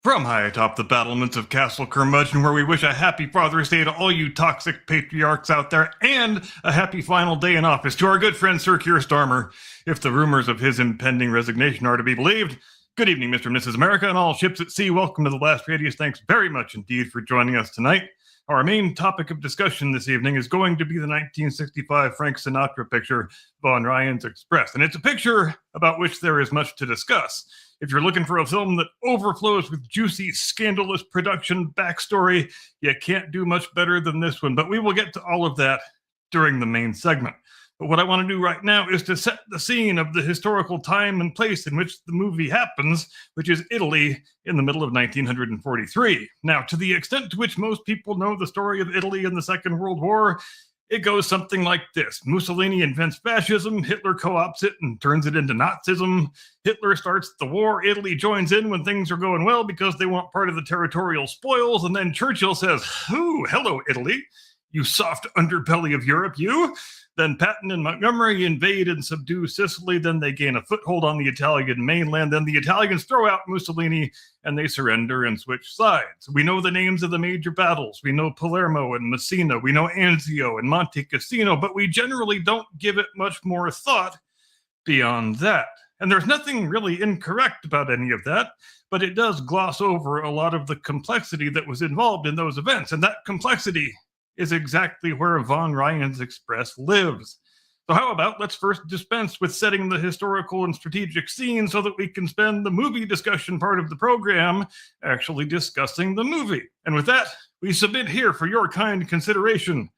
From high atop the battlements of Castle Curmudgeon, where we wish a happy Father's Day to all you toxic patriarchs out there, and a happy final day in office to our good friend Sir Keir Starmer, if the rumors of his impending resignation are to be believed. Good evening, Mr. and Mrs. America, and all ships at sea. Welcome to The Last Radius. Thanks very much indeed for joining us tonight. Our main topic of discussion this evening is going to be the 1965 Frank Sinatra picture, Von Ryan's Express. And it's a picture about which there is much to discuss. If you're looking for a film that overflows with juicy, scandalous production backstory, you can't do much better than this one. But we will get to all of that during the main segment. But what I want to do right now is to set the scene of the historical time and place in which the movie happens, which is Italy in the middle of 1943. Now, to the extent to which most people know the story of Italy in the Second World War, it goes something like this. Mussolini invents fascism, Hitler co-opts it and turns it into Nazism. Hitler starts the war, Italy joins in when things are going well because they want part of the territorial spoils, and then Churchill says, "Ooh, hello, Italy, you soft underbelly of Europe, you." Then Patton and Montgomery invade and subdue Sicily. Then they gain a foothold on the Italian mainland. Then the Italians throw out Mussolini and they surrender and switch sides. We know the names of the major battles. We know Palermo and Messina. We know Anzio and Monte Cassino, but we generally don't give it much more thought beyond that. And there's nothing really incorrect about any of that, but it does gloss over a lot of the complexity that was involved in those events. And that complexity is exactly where Von Ryan's Express lives. So how about let's first dispense with setting the historical and strategic scene so that we can spend the movie discussion part of the program actually discussing the movie. And with that, we submit here for your kind consideration,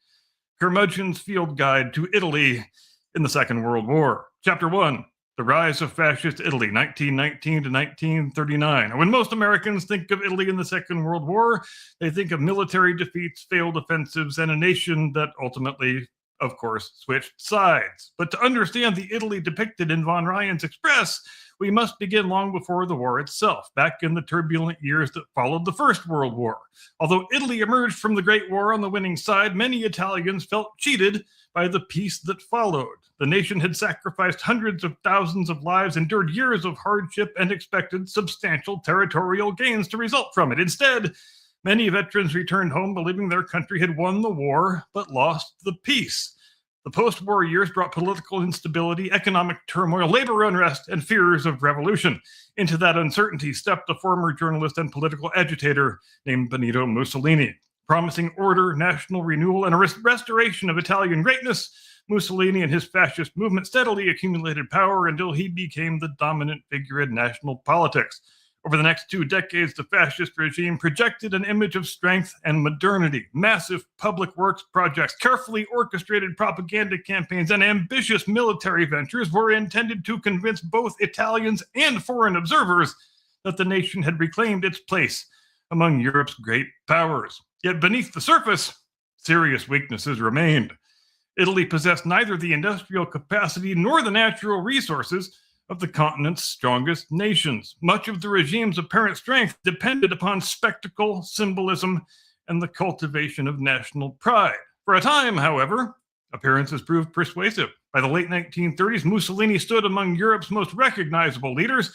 Curmudgeon's Field Guide to Italy in the Second World War. Chapter 1. The Rise of Fascist Italy, 1919 to 1939. When most Americans think of Italy in the Second World War, they think of military defeats, failed offensives, and a nation that ultimately, of course, switched sides. But to understand the Italy depicted in Von Ryan's Express, we must begin long before the war itself, back in the turbulent years that followed the First World War. Although Italy emerged from the Great War on the winning side, many Italians felt cheated by the peace that followed. The nation had sacrificed hundreds of thousands of lives, endured years of hardship, and expected substantial territorial gains to result from it. Instead, many veterans returned home believing their country had won the war, but lost the peace. The post-war years brought political instability, economic turmoil, labor unrest, and fears of revolution. Into that uncertainty stepped a former journalist and political agitator named Benito Mussolini. Promising order, national renewal, and a restoration of Italian greatness, Mussolini and his fascist movement steadily accumulated power until he became the dominant figure in national politics. Over the next 2 decades, the fascist regime projected an image of strength and modernity. Massive public works projects, carefully orchestrated propaganda campaigns, and ambitious military ventures were intended to convince both Italians and foreign observers that the nation had reclaimed its place among Europe's great powers. Yet beneath the surface, serious weaknesses remained. Italy possessed neither the industrial capacity nor the natural resources of the continent's strongest nations. Much of the regime's apparent strength depended upon spectacle, symbolism, and the cultivation of national pride. For a time, however, appearances proved persuasive. By the late 1930s, Mussolini stood among Europe's most recognizable leaders,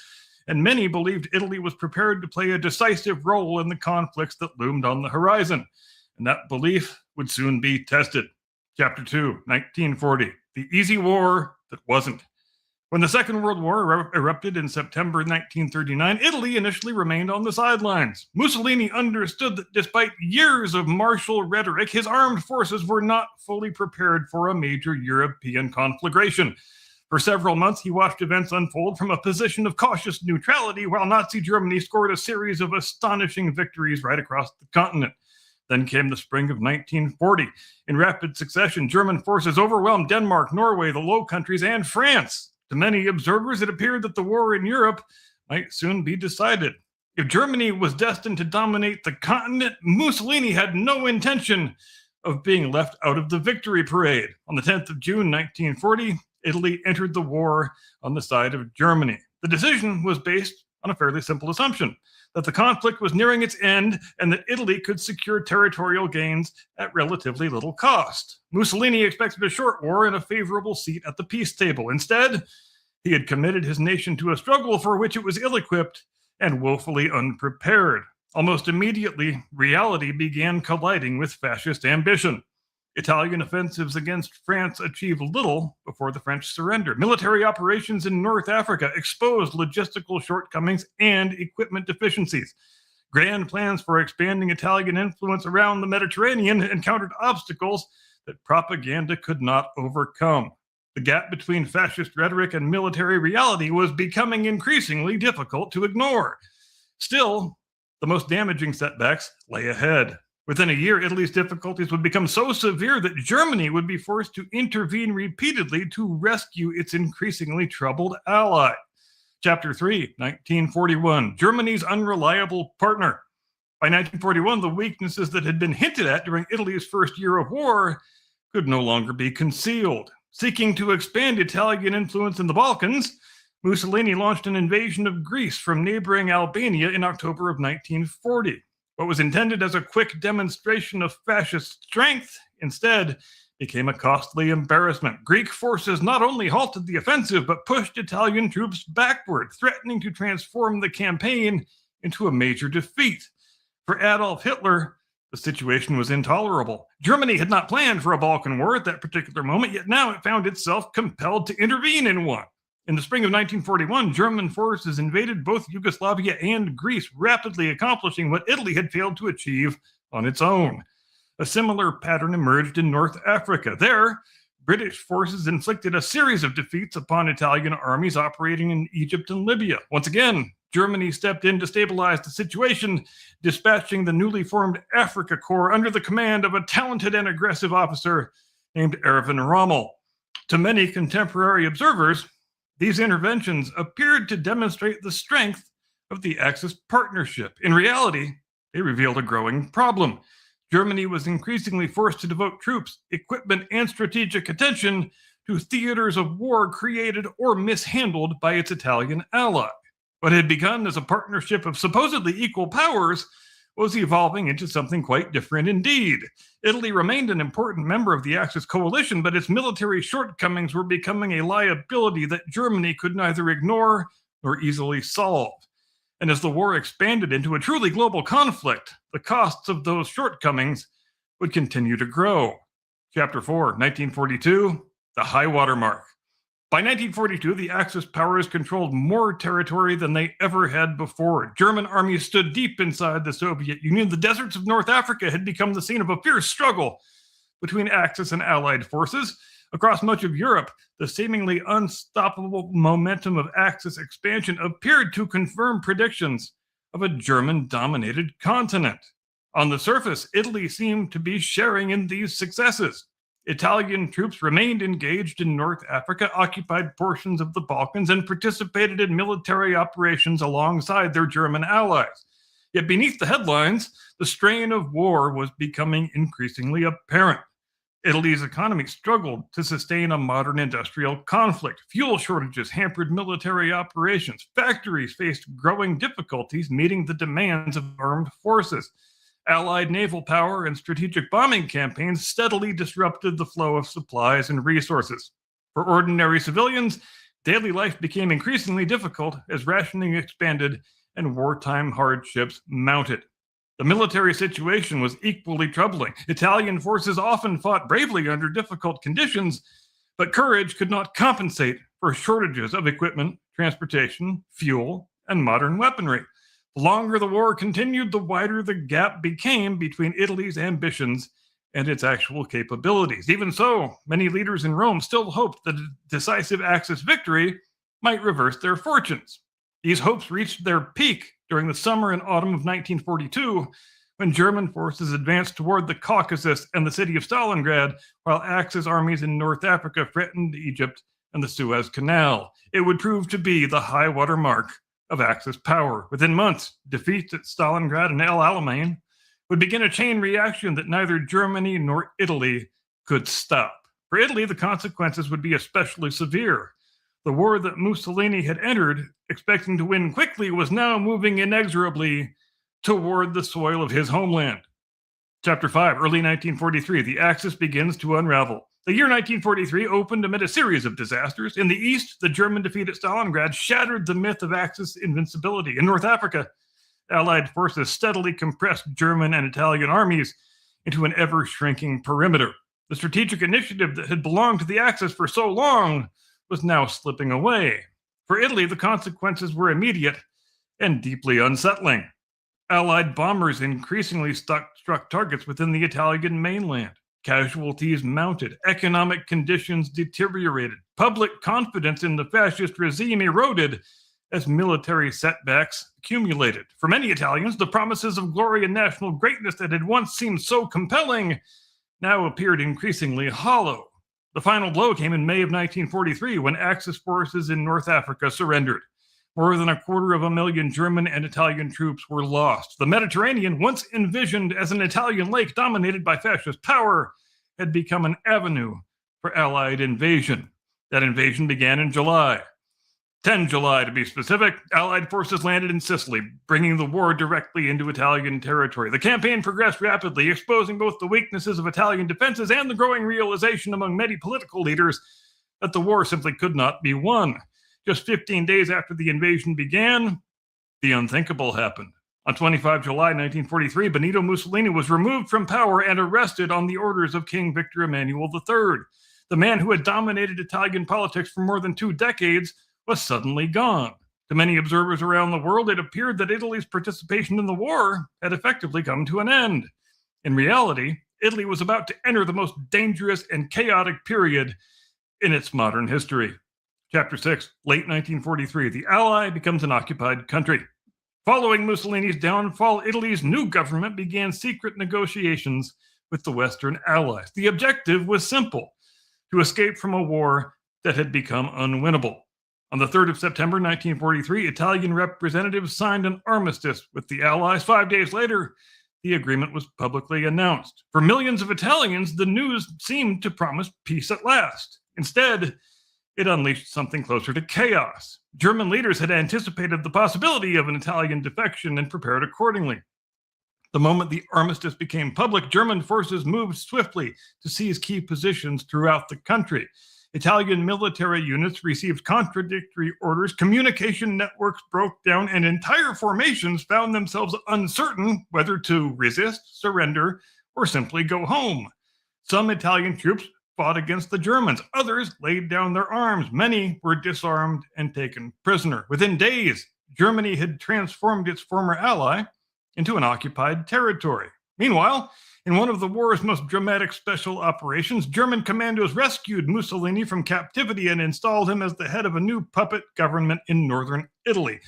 and many believed Italy was prepared to play a decisive role in the conflicts that loomed on the horizon. And that belief would soon be tested. Chapter 2, 1940, the easy war that wasn't. When the Second World War erupted in September 1939, Italy initially remained on the sidelines. Mussolini understood that despite years of martial rhetoric, his armed forces were not fully prepared for a major European conflagration. For several months, he watched events unfold from a position of cautious neutrality while Nazi Germany scored a series of astonishing victories right across the continent. Then came the spring of 1940. In rapid succession, German forces overwhelmed Denmark, Norway, the Low Countries, and France. To many observers, it appeared that the war in Europe might soon be decided. If Germany was destined to dominate the continent, Mussolini had no intention of being left out of the victory parade. On the 10th of June, 1940, Italy entered the war on the side of Germany. The decision was based on a fairly simple assumption: that the conflict was nearing its end and that Italy could secure territorial gains at relatively little cost. Mussolini expected a short war and a favorable seat at the peace table. Instead, he had committed his nation to a struggle for which it was ill-equipped and woefully unprepared. Almost immediately, reality began colliding with fascist ambition. Italian offensives against France achieved little before the French surrender. Military operations in North Africa exposed logistical shortcomings and equipment deficiencies. Grand plans for expanding Italian influence around the Mediterranean encountered obstacles that propaganda could not overcome. The gap between fascist rhetoric and military reality was becoming increasingly difficult to ignore. Still, the most damaging setbacks lay ahead. Within a year, Italy's difficulties would become so severe that Germany would be forced to intervene repeatedly to rescue its increasingly troubled ally. Chapter 3, 1941, Germany's unreliable partner. By 1941, the weaknesses that had been hinted at during Italy's first year of war could no longer be concealed. Seeking to expand Italian influence in the Balkans, Mussolini launched an invasion of Greece from neighboring Albania in October of 1940. What was intended as a quick demonstration of fascist strength instead became a costly embarrassment. Greek forces not only halted the offensive, but pushed Italian troops backward, threatening to transform the campaign into a major defeat. For Adolf Hitler, the situation was intolerable. Germany had not planned for a Balkan war at that particular moment, yet now it found itself compelled to intervene in one. In the spring of 1941, German forces invaded both Yugoslavia and Greece, rapidly accomplishing what Italy had failed to achieve on its own. A similar pattern emerged in North Africa. There, British forces inflicted a series of defeats upon Italian armies operating in Egypt and Libya. Once again, Germany stepped in to stabilize the situation, dispatching the newly formed Africa Corps under the command of a talented and aggressive officer named Erwin Rommel. To many contemporary observers, these interventions appeared to demonstrate the strength of the Axis partnership. In reality, they revealed a growing problem. Germany was increasingly forced to devote troops, equipment, and strategic attention to theaters of war created or mishandled by its Italian ally. What had begun as a partnership of supposedly equal powers was evolving into something quite different indeed. Italy remained an important member of the Axis coalition, but its military shortcomings were becoming a liability that Germany could neither ignore nor easily solve. And as the war expanded into a truly global conflict, the costs of those shortcomings would continue to grow. Chapter 4, 1942, the high water mark. By 1942, the Axis powers controlled more territory than they ever had before. German armies stood deep inside the Soviet Union. The deserts of North Africa had become the scene of a fierce struggle between Axis and Allied forces. Across much of Europe, the seemingly unstoppable momentum of Axis expansion appeared to confirm predictions of a German-dominated continent. On the surface, Italy seemed to be sharing in these successes. Italian troops remained engaged in North Africa, occupied portions of the Balkans, and participated in military operations alongside their German allies. Yet beneath the headlines, the strain of war was becoming increasingly apparent. Italy's economy struggled to sustain a modern industrial conflict. Fuel shortages hampered military operations. Factories faced growing difficulties meeting the demands of armed forces. Allied naval power and strategic bombing campaigns steadily disrupted the flow of supplies and resources. For ordinary civilians, daily life became increasingly difficult as rationing expanded and wartime hardships mounted. The military situation was equally troubling. Italian forces often fought bravely under difficult conditions, but courage could not compensate for shortages of equipment, transportation, fuel, and modern weaponry. The longer the war continued, the wider the gap became between Italy's ambitions and its actual capabilities. Even so, many leaders in Rome still hoped that a decisive Axis victory might reverse their fortunes. These hopes reached their peak during the summer and autumn of 1942, when German forces advanced toward the Caucasus and the city of Stalingrad, while Axis armies in North Africa threatened Egypt and the Suez Canal. It would prove to be the high water mark of Axis power. Within months, defeats at Stalingrad and El Alamein would begin a chain reaction that neither Germany nor Italy could stop. For Italy, the consequences would be especially severe. The war that Mussolini had entered, expecting to win quickly, was now moving inexorably toward the soil of his homeland. Chapter 5, early 1943, the Axis begins to unravel. The year 1943 opened amid a series of disasters. In the east, the German defeat at Stalingrad shattered the myth of Axis invincibility. In North Africa, Allied forces steadily compressed German and Italian armies into an ever-shrinking perimeter. The strategic initiative that had belonged to the Axis for so long was now slipping away. For Italy, the consequences were immediate and deeply unsettling. Allied bombers increasingly struck targets within the Italian mainland. Casualties mounted, economic conditions deteriorated, public confidence in the fascist regime eroded as military setbacks accumulated. For many Italians, the promises of glory and national greatness that had once seemed so compelling now appeared increasingly hollow. The final blow came in May of 1943 when Axis forces in North Africa surrendered. More than 250,000 German and Italian troops were lost. The Mediterranean, once envisioned as an Italian lake dominated by fascist power, had become an avenue for Allied invasion. That invasion began in July. 10 July, to be specific, Allied forces landed in Sicily, bringing the war directly into Italian territory. The campaign progressed rapidly, exposing both the weaknesses of Italian defenses and the growing realization among many political leaders that the war simply could not be won. Just 15 days after the invasion began, the unthinkable happened. On 25 July 1943, Benito Mussolini was removed from power and arrested on the orders of King Victor Emmanuel III. The man who had dominated Italian politics for more than 2 decades was suddenly gone. To many observers around the world, it appeared that Italy's participation in the war had effectively come to an end. In reality, Italy was about to enter the most dangerous and chaotic period in its modern history. Chapter 6, late 1943, the Ally becomes an occupied country. Following Mussolini's downfall, Italy's new government began secret negotiations with the Western Allies. The objective was simple: to escape from a war that had become unwinnable. On the 3rd of September 1943, Italian representatives signed an armistice with the Allies. 5 days later, the agreement was publicly announced. For millions of Italians, the news seemed to promise peace at last. Instead, it unleashed something closer to chaos. German leaders had anticipated the possibility of an Italian defection and prepared accordingly. The moment the armistice became public, German forces moved swiftly to seize key positions throughout the country. Italian military units received contradictory orders, communication networks broke down, and entire formations found themselves uncertain whether to resist, surrender, or simply go home. Some Italian troops fought against the Germans. Others laid down their arms. Many were disarmed and taken prisoner. Within days, Germany had transformed its former ally into an occupied territory. Meanwhile, in one of the war's most dramatic special operations, German commandos rescued Mussolini from captivity and installed him as the head of a new puppet government in northern Italy.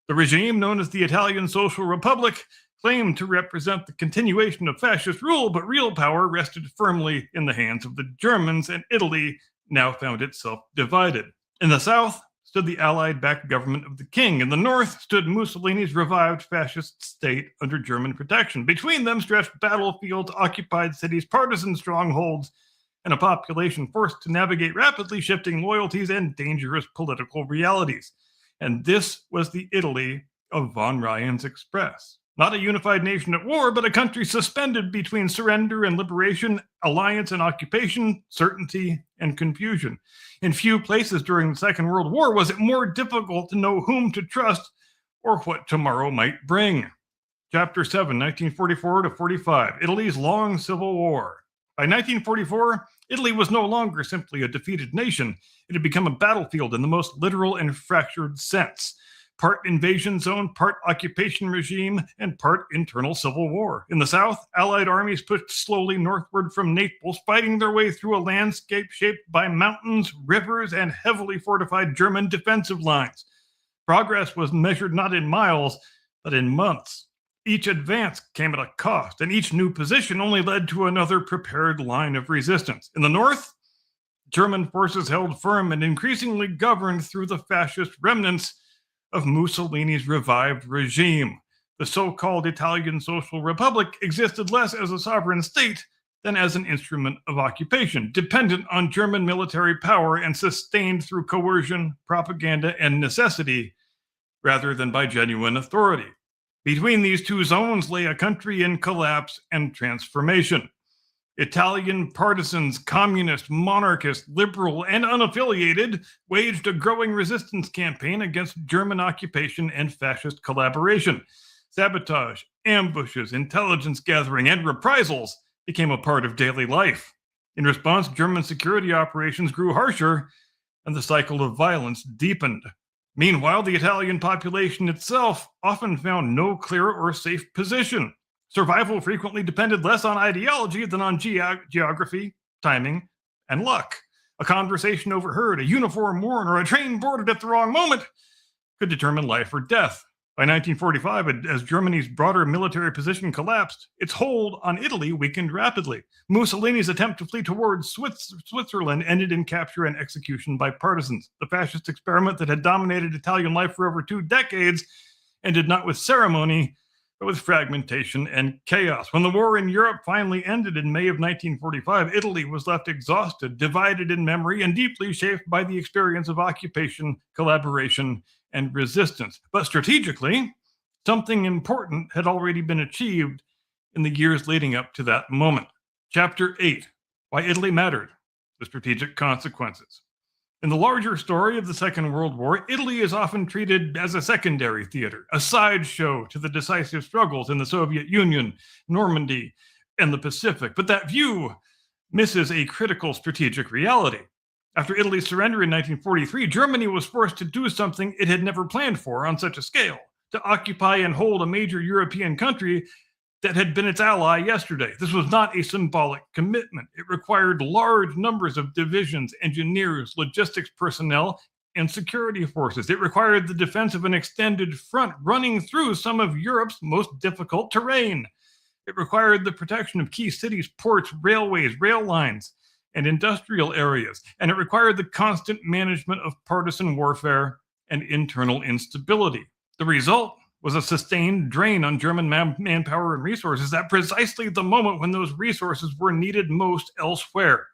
The regime, known as the Italian Social Republic, claimed to represent the continuation of fascist rule, but real power rested firmly in the hands of the Germans, and Italy now found itself divided. In the south stood the Allied-backed government of the king. In the north stood Mussolini's revived fascist state under German protection. Between them stretched battlefields, occupied cities, partisan strongholds, and a population forced to navigate rapidly shifting loyalties and dangerous political realities. And this was the Italy of von Ryan's Express. Not a unified nation at war, but a country suspended between surrender and liberation, alliance and occupation, certainty and confusion. In few places during the Second World War was it more difficult to know whom to trust or what tomorrow might bring. Chapter 7, 1944 to 45, Italy's long civil war. By 1944, Italy was no longer simply a defeated nation. It had become a battlefield in the most literal and fractured sense. Part invasion zone, part occupation regime, and part internal civil war. In the south, Allied armies pushed slowly northward from Naples, fighting their way through a landscape shaped by mountains, rivers, and heavily fortified German defensive lines. Progress was measured not in miles, but in months. Each advance came at a cost, and each new position only led to another prepared line of resistance. In the north, German forces held firm and increasingly governed through the fascist remnants of Mussolini's revived regime. The so-called Italian Social Republic existed less as a sovereign state than as an instrument of occupation, dependent on German military power and sustained through coercion, propaganda, and necessity, rather than by genuine authority. Between these two zones lay a country in collapse and transformation. Italian partisans, communist, monarchist, liberal, and unaffiliated, waged a growing resistance campaign against German occupation and fascist collaboration. Sabotage, ambushes, intelligence gathering, and reprisals became a part of daily life. In response, German security operations grew harsher, and the cycle of violence deepened. Meanwhile, the Italian population itself often found no clear or safe position. Survival frequently depended less on ideology than on geography, timing, and luck. A conversation overheard, a uniform worn, or a train boarded at the wrong moment could determine life or death. By 1945, as Germany's broader military position collapsed, its hold on Italy weakened rapidly. Mussolini's attempt to flee towards Switzerland ended in capture and execution by partisans. The fascist experiment that had dominated Italian life for over 2 decades ended not with ceremony, but with fragmentation and chaos. When the war in Europe finally ended in May of 1945, Italy was left exhausted, divided in memory, and deeply shaped by the experience of occupation, collaboration, and resistance. But strategically, something important had already been achieved in the years leading up to that moment. Chapter 8, Why Italy Mattered, the Strategic Consequences. In the larger story of the Second World War, Italy is often treated as a secondary theater, a sideshow to the decisive struggles in the Soviet Union, Normandy, and the Pacific. But that view misses a critical strategic reality. After Italy's surrender in 1943, Germany was forced to do something it had never planned for on such a scale, to occupy and hold a major European country that had been its ally yesterday. This was not a symbolic commitment. It required large numbers of divisions, engineers, logistics personnel, and security forces. It required the defense of an extended front running through some of Europe's most difficult terrain. It required the protection of key cities, ports, railways, rail lines, and industrial areas. And it required the constant management of partisan warfare and internal instability. The result was a sustained drain on German manpower and resources at precisely the moment when those resources were needed most elsewhere.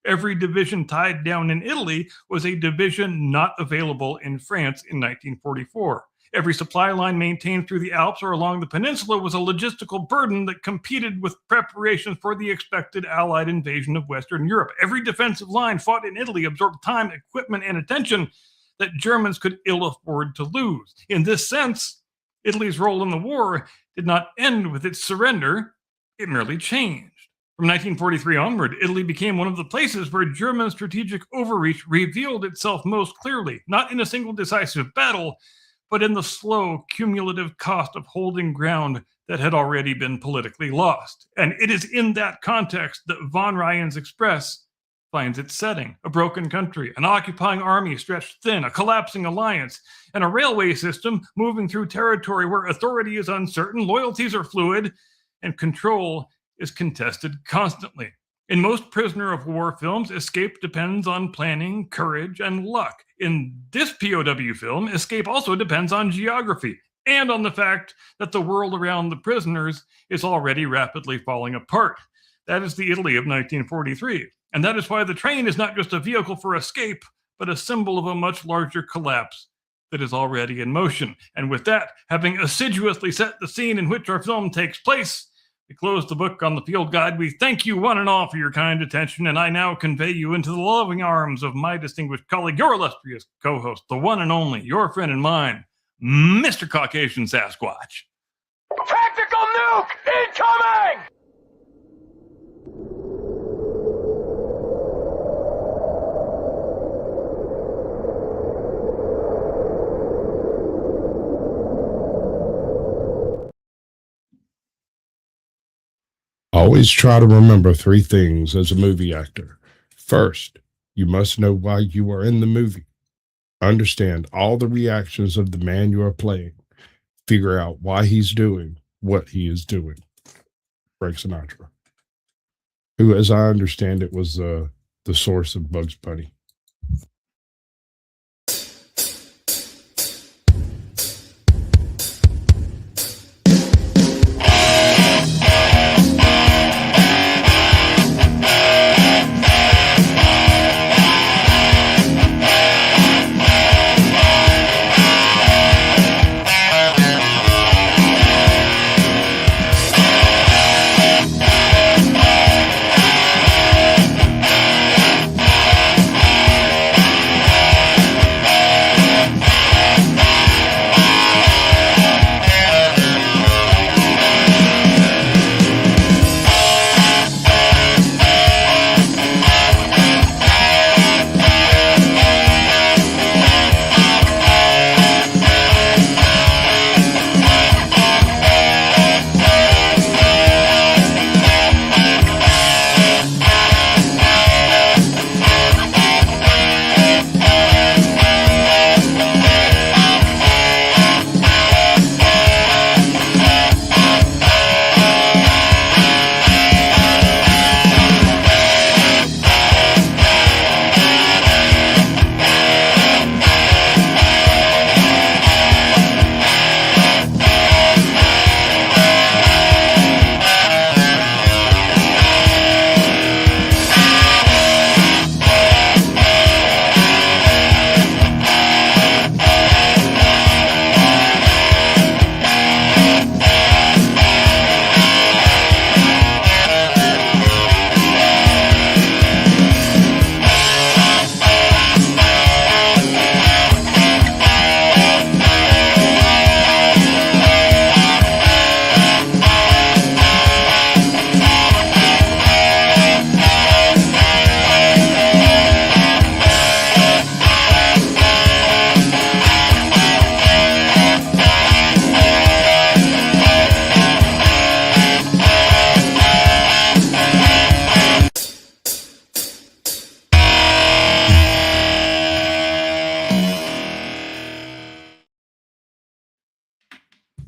Every division tied down in Italy was a division not available in France in 1944. Every supply line maintained through the Alps or along the peninsula was a logistical burden that competed with preparations for the expected Allied invasion of Western Europe. Every defensive line fought in Italy absorbed time, equipment, and attention that Germans could ill afford to lose. In this sense, Italy's role in the war did not end with its surrender, it merely changed. From 1943 onward, Italy became one of the places where German strategic overreach revealed itself most clearly, not in a single decisive battle, but in the slow, cumulative cost of holding ground that had already been politically lost. And it is in that context that von Ryan's Express finds its setting: a broken country, an occupying army stretched thin, a collapsing alliance, and a railway system moving through territory where authority is uncertain, loyalties are fluid, and control is contested constantly. In most prisoner of war films, escape depends on planning, courage, and luck. In this POW film, escape also depends on geography and on the fact that the world around the prisoners is already rapidly falling apart. That is the Italy of 1943. And that is why the train is not just a vehicle for escape, but a symbol of a much larger collapse that is already in motion. And with that, having assiduously set the scene in which our film takes place, we close the book on the field guide. We thank you one and all for your kind attention, and I now convey you into the loving arms of my distinguished colleague, your illustrious co-host, the one and only, your friend and mine, Mr. Caucasian Sasquatch. Tactical nuke incoming! Always try to remember 3 things as a movie actor. First, you must know why you are in the movie. Understand all the reactions of the man you are playing. Figure out why he's doing what he is doing. Frank Sinatra, who, as I understand it, was the source of Bugs Bunny.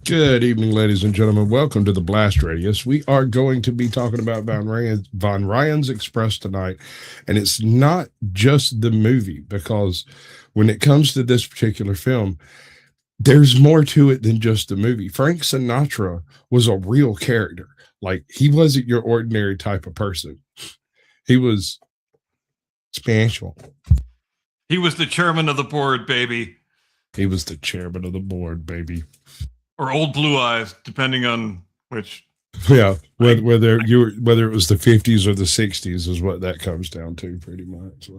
Good evening, ladies and gentlemen. Welcome to the Blast Radius. We are going to be talking about Von Ryan's Express tonight. And it's not just the movie, because when it comes to this particular film, there's more to it than just the movie. Frank Sinatra was a real character. Like, he wasn't your ordinary type of person. He was special. He was the chairman of the board, baby. He was the chairman of the board, baby. Or Old Blue Eyes, depending on which. Yeah, whether it was the 50s or the 60s is what that comes down to, pretty much.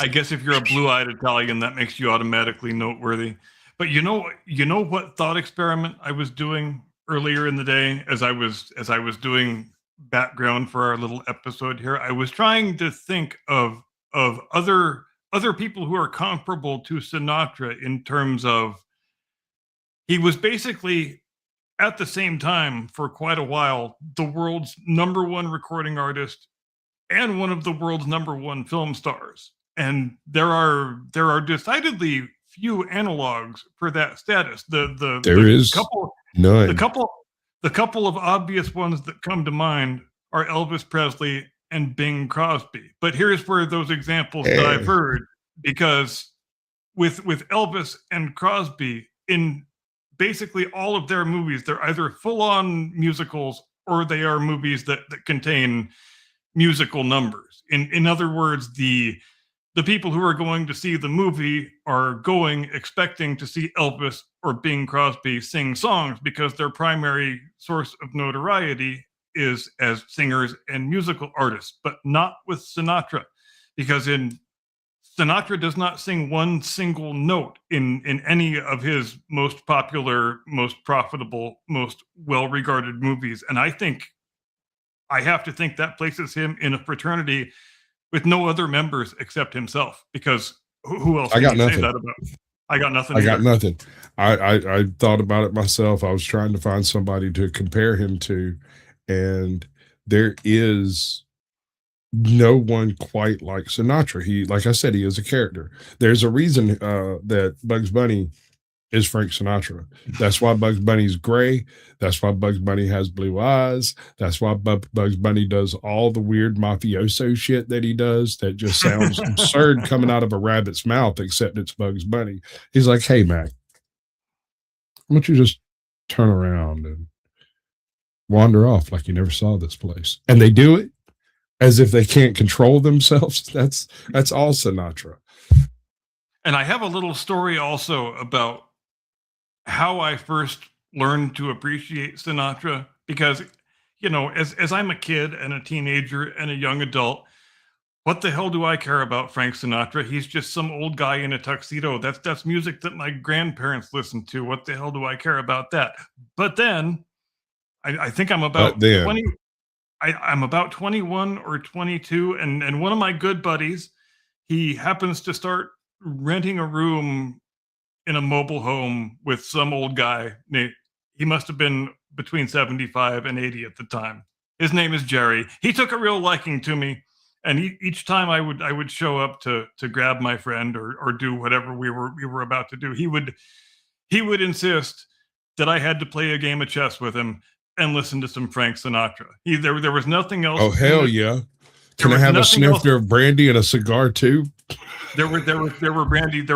I guess if you're a blue-eyed Italian, that makes you automatically noteworthy. But you know what thought experiment I was doing earlier in the day as I was doing background for our little episode here. I was trying to think of other people who are comparable to Sinatra in terms of, he was basically, at the same time, for quite a while, the world's #1 recording artist and one of the world's #1 film stars. And there are decidedly few analogs for that status. The couple of obvious ones that come to mind are Elvis Presley and Bing Crosby. But here's where those examples diverge, because with Elvis and Crosby, in basically all of their movies, they're either full-on musicals or they are movies that contain musical numbers. In other words, the people who are going to see the movie are going expecting to see Elvis or Bing Crosby sing songs, because their primary source of notoriety is as singers and musical artists, but not with Sinatra, because Sinatra does not sing one single note in any of his most popular, most profitable, most well-regarded movies. And I have to think that places him in a fraternity with no other members except himself, because who else I got nothing. say that about? I got nothing. I got nothing. I thought about it myself. I was trying to find somebody to compare him to, and there is no one quite like Sinatra. He, like I said, he is a character. There's a reason that Bugs Bunny is Frank Sinatra. That's why Bugs Bunny's gray. That's why Bugs Bunny has blue eyes. That's why Bugs Bunny does all the weird mafioso shit that he does that just sounds absurd coming out of a rabbit's mouth, except it's Bugs Bunny. He's like, hey, Mac, why don't you just turn around and wander off like you never saw this place? And they do it as if they can't control themselves. That's all Sinatra. And I have a little story also about how I first learned to appreciate Sinatra, because, as I'm a kid and a teenager and a young adult, what the hell do I care about Frank Sinatra? He's just some old guy in a tuxedo. That's music that my grandparents listened to. What the hell do I care about that? But then I think I'm about 20. I'm about 21 or 22, and one of my good buddies, he happens to start renting a room in a mobile home with some old guy. He must have been between 75 and 80 at the time. His name is Jerry. He took a real liking to me, and each time I would show up to grab my friend or do whatever we were about to do, he would insist that I had to play a game of chess with him and listen to some Frank Sinatra. There was nothing else. Oh, hell yeah. Can I have a snifter of brandy and a cigar too? There were brandy.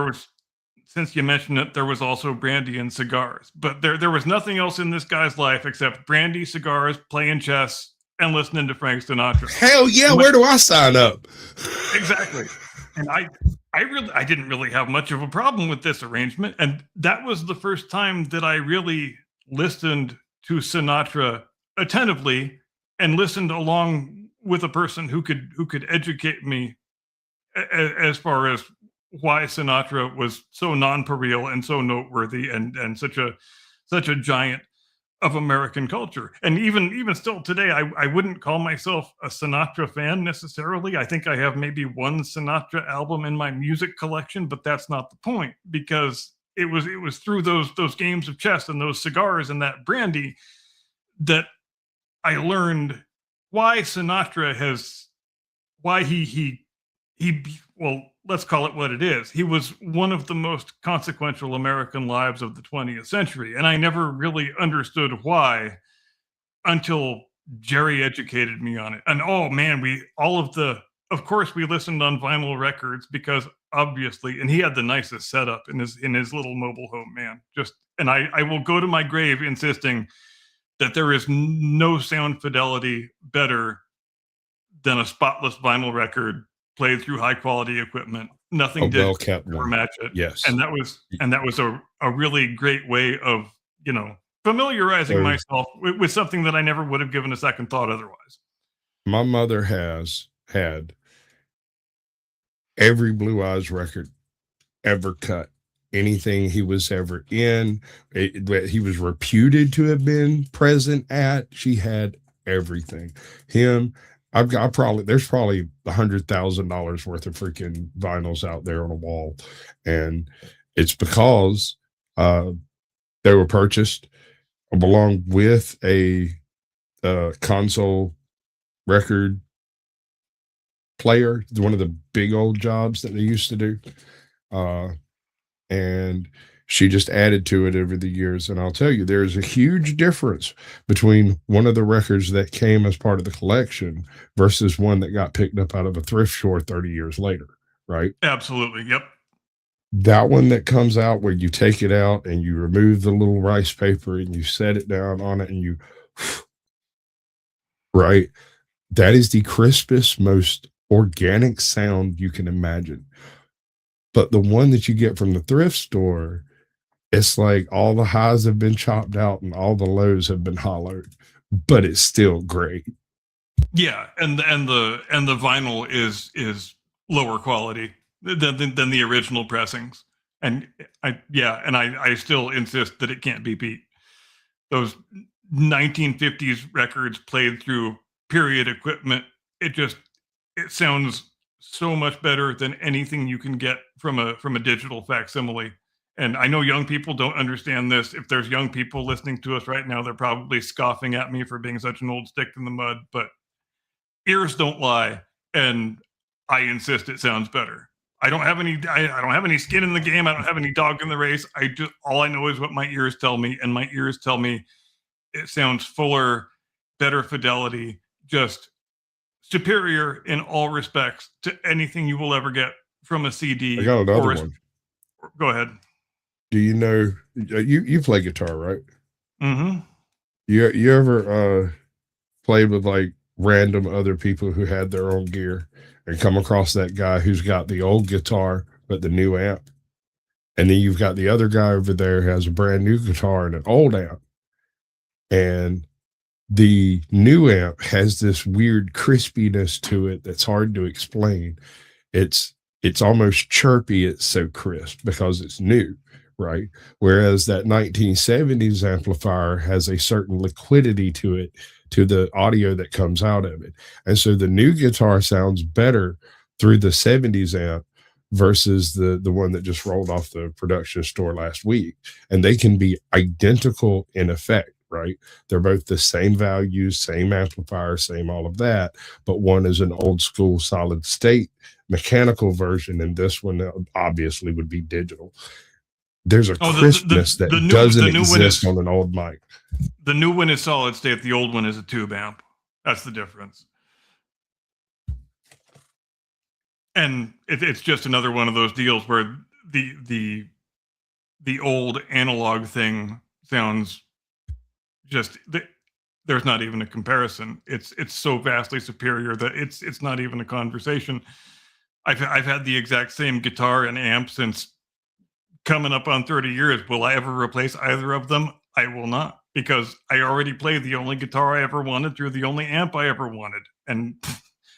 Since you mentioned it, there was also brandy and cigars. But there was nothing else in this guy's life except brandy, cigars, playing chess, and listening to Frank Sinatra. Hell yeah, where do I sign up? Exactly. And I didn't really have much of a problem with this arrangement. And that was the first time that I really listened to Sinatra attentively and listened along with a person who could educate me as far as why Sinatra was so nonpareil and so noteworthy and such a giant of American culture. And even still today, I wouldn't call myself a Sinatra fan necessarily. I think I have maybe one Sinatra album in my music collection, but that's not the point, because it was through those games of chess and those cigars and that brandy that I learned why Sinatra he let's call it what it is. He was one of the most consequential American lives of the 20th century. And I never really understood why until Jerry educated me on it. And oh man, of course we listened on vinyl records because obviously, and he had the nicest setup in his little mobile home, man. And I will go to my grave insisting that there is no sound fidelity better than a spotless vinyl record played through high quality equipment. Nothing did ever match it. Yes. And that was a really great way of, familiarizing myself with something that I never would have given a second thought otherwise. My mother has had every Blue Eyes record ever cut, anything he was ever in, he was reputed to have been present at. She had everything. There's probably $100,000 worth of freaking vinyls out there on a wall. And it's because they were purchased along with a console record player, one of the big old jobs that they used to do. And she just added to it over the years. And I'll tell you, there's a huge difference between one of the records that came as part of the collection versus one that got picked up out of a thrift store 30 years later, right? Absolutely. Yep. That one that comes out where you take it out and you remove the little rice paper and you set it down on it and you, right? That is the crispest, most organic sound you can imagine. But the one that you get from the thrift store, it's like all the highs have been chopped out and all the lows have been hollowed, but it's still great. Yeah, and the vinyl is lower quality than the original pressings, and I still insist that it can't be beat. Those 1950s records played through period equipment, it sounds so much better than anything you can get from a digital facsimile. And I know young people don't understand this. If there's young people listening to us right now, they're probably scoffing at me for being such an old stick in the mud, but ears don't lie, and I insist it sounds better. I don't have any skin in the game. I don't have any dog in the race. All I know is what my ears tell me, and my ears tell me it sounds fuller, better fidelity, just superior in all respects to anything you will ever get from a CD. I got another one. Go ahead. Do you know you play guitar, right? Mm-hmm. You ever played with like random other people who had their own gear and come across that guy who's got the old guitar but the new amp, and then you've got the other guy over there who has a brand new guitar and an old amp, and the new amp has this weird crispiness to it that's hard to explain. It's almost chirpy. It's so crisp because it's new, right? Whereas that 1970s amplifier has a certain liquidity to it, to the audio that comes out of it. And so the new guitar sounds better through the 70s amp versus the one that just rolled off the production store last week. And they can be identical in effect, right? They're both the same values, same amplifier, same all of that, but one is an old school solid state mechanical version, and this one obviously would be digital. There's a crispness that doesn't exist on an old mic. The new one is solid state. The old one is a tube amp. That's the difference. And it's just another one of those deals where the old analog thing sounds just, there's not even a comparison. It's so vastly superior that it's not even a conversation. I've had the exact same guitar and amp since coming up on 30 years. Will I ever replace either of them? I will not, because I already played the only guitar I ever wanted through the only amp I ever wanted. And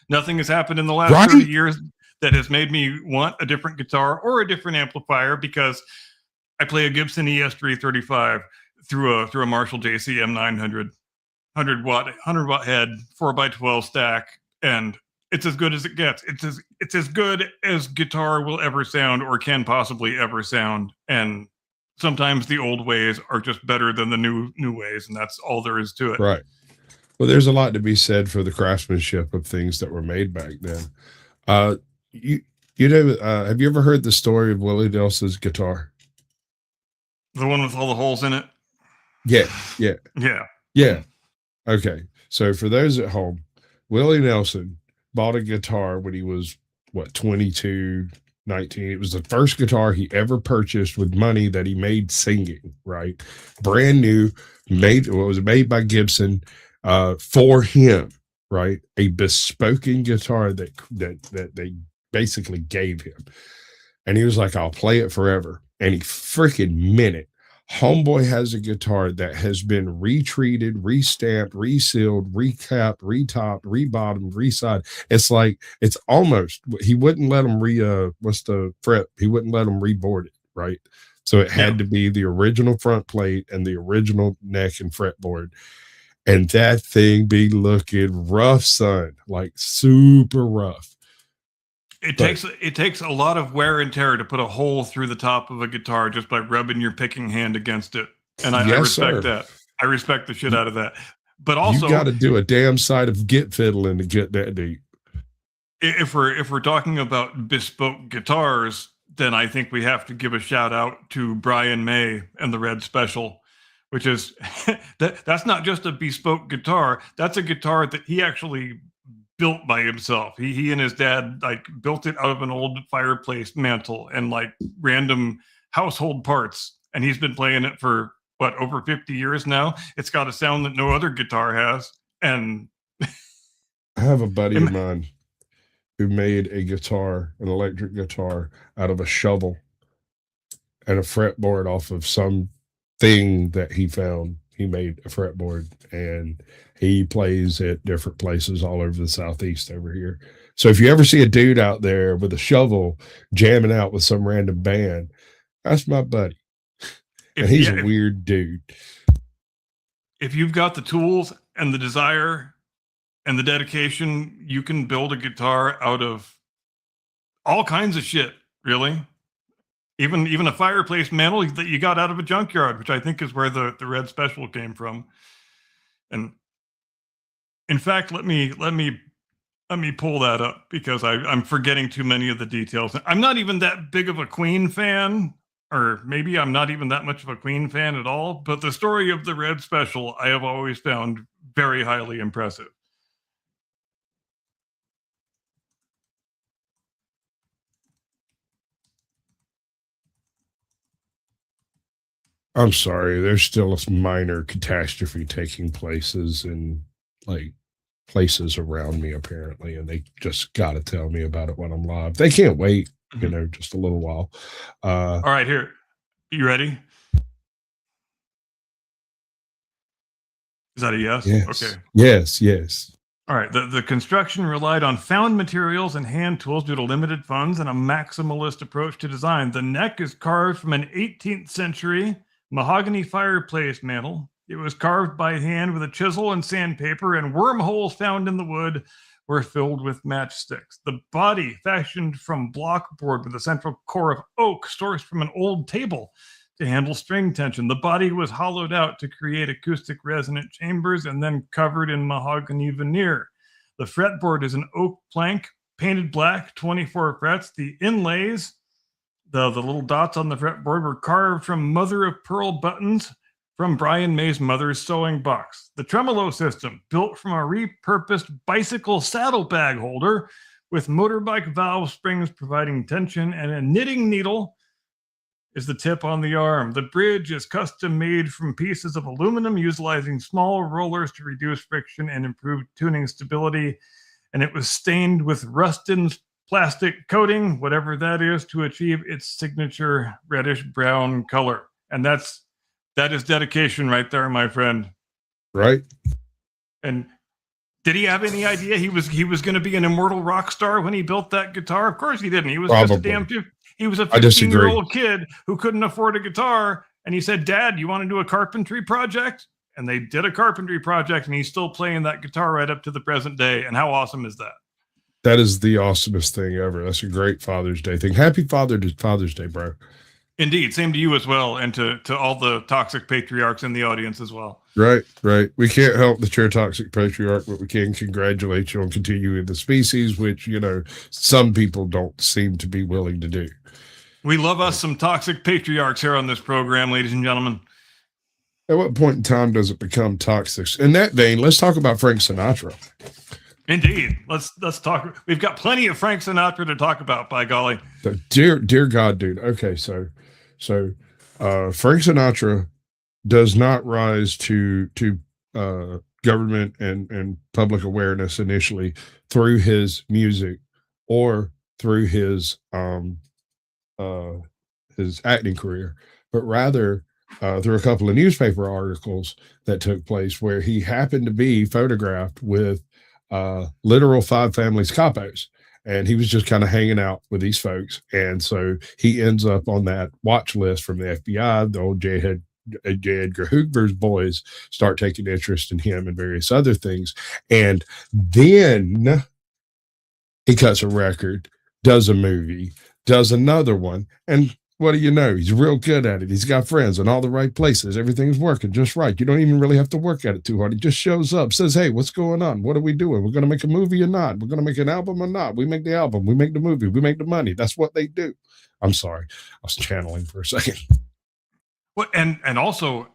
nothing has happened in the last 30 years that has made me want a different guitar or a different amplifier, because I play a Gibson ES335 through a Marshall JCM 900, 100 watt head, 4x12 stack, and it's as good as it gets. It's as good as guitar will ever sound or can possibly ever sound. And sometimes the old ways are just better than the new ways, and that's all there is to it. Right. Well, there's a lot to be said for the craftsmanship of things that were made back then. Have you ever heard the story of Willie Nelson's guitar? The one with all the holes in it? Yeah. Yeah. Okay. So for those at home, Willie Nelson bought a guitar when he was 22, 19. It was the first guitar he ever purchased with money that he made singing, right? Brand new, was made by Gibson for him, right? A bespoke guitar that they basically gave him. And he was like, I'll play it forever. And he freaking meant it. Homeboy has a guitar that has been retreated, restamped, resealed, recapped, retopped, rebottomed, reside. It's like, it's almost, he wouldn't let him what's the fret? He wouldn't let him reboard it, right? So it had to be the original front plate and the original neck and fretboard. And that thing be looking rough, son, like super rough. It takes a lot of wear and tear to put a hole through the top of a guitar just by rubbing your picking hand against it. And I respect that. I respect the shit out of that. But also, you got to do a damn side of git fiddling to get that deep. If we're talking about bespoke guitars, then I think we have to give a shout out to Brian May and the Red Special, which is that's not just a bespoke guitar. That's a guitar that he actually built by himself. He and his dad like built it out of an old fireplace mantle and like random household parts. And he's been playing it for over 50 years now. It's got a sound that no other guitar has. And I have a buddy of mine who made a guitar, an electric guitar, out of a shovel and a fretboard off of some thing that he found. He made a fretboard and he plays at different places all over the Southeast over here. So if you ever see a dude out there with a shovel jamming out with some random band, that's my buddy. And he's a weird dude. If you've got the tools and the desire and the dedication, you can build a guitar out of all kinds of shit, really. Even a fireplace mantle that you got out of a junkyard, which I think is where the Red Special came from. And in fact, let me pull that up because I'm forgetting too many of the details. I'm not even that big of a Queen fan, or maybe I'm not even that much of a Queen fan at all. But the story of the Red Special, I have always found very highly impressive. I'm sorry, there's still a minor catastrophe taking places in like places around me apparently, and they just got to tell me about it when I'm live. They can't wait, just a little while. All right, here. You ready? Is that a yes? Yes. Okay. Yes. All right. The construction relied on found materials and hand tools due to limited funds and a maximalist approach to design. The neck is carved from an 18th century mahogany fireplace mantle. It was carved by hand with a chisel and sandpaper, and wormholes found in the wood were filled with matchsticks. The body, fashioned from blockboard with a central core of oak sourced from an old table to handle string tension. The body was hollowed out to create acoustic resonant chambers and then covered in mahogany veneer. The fretboard is an oak plank, painted black, 24 frets. The inlays, the little dots on the fretboard, were carved from mother of pearl buttons from Brian May's mother's sewing box. The tremolo system, built from a repurposed bicycle saddlebag holder with motorbike valve springs providing tension, and a knitting needle is the tip on the arm. The bridge is custom made from pieces of aluminum, utilizing small rollers to reduce friction and improve tuning stability. And it was stained with Rustin's plastic coating, whatever that is, to achieve its signature reddish brown color. And that is dedication right there, my friend. Right. And did he have any idea he was going to be an immortal rock star when he built that guitar? Of course he didn't. He was just a damn 15-year-old kid who couldn't afford a guitar. And he said, Dad, you want to do a carpentry project? And they did a carpentry project, and he's still playing that guitar right up to the present day. And how awesome is that? That is the awesomest thing ever. That's a great Father's Day thing. Happy Father's Day, bro. Indeed. Same to you as well, and to all the toxic patriarchs in the audience as well. Right, right. We can't help that you're a toxic patriarch, but we can congratulate you on continuing the species, which, some people don't seem to be willing to do. We love us some toxic patriarchs here on this program, ladies and gentlemen. At what point in time does it become toxic? In that vein, let's talk about Frank Sinatra. Indeed. Let's talk. We've got plenty of Frank Sinatra to talk about, by golly. So, dear God, dude. Okay, so Frank Sinatra does not rise to government and public awareness initially through his music or through his acting career, but rather through a couple of newspaper articles that took place where he happened to be photographed with literal Five Families capos. And he was just kind of hanging out with these folks. And so he ends up on that watch list from the FBI. The old J. Edgar Hoover's boys start taking interest in him and various other things. And then he cuts a record, does a movie, does another one. And what do you know? He's real good at it. He's got friends in all the right places. Everything's working just right. You don't even really have to work at it too hard. He just shows up, says, hey, what's going on? What are we doing? We're going to make a movie or not? We're going to make an album or not? We make the album. We make the movie. We make the money. That's what they do. I'm sorry. I was channeling for a second. Well, and also,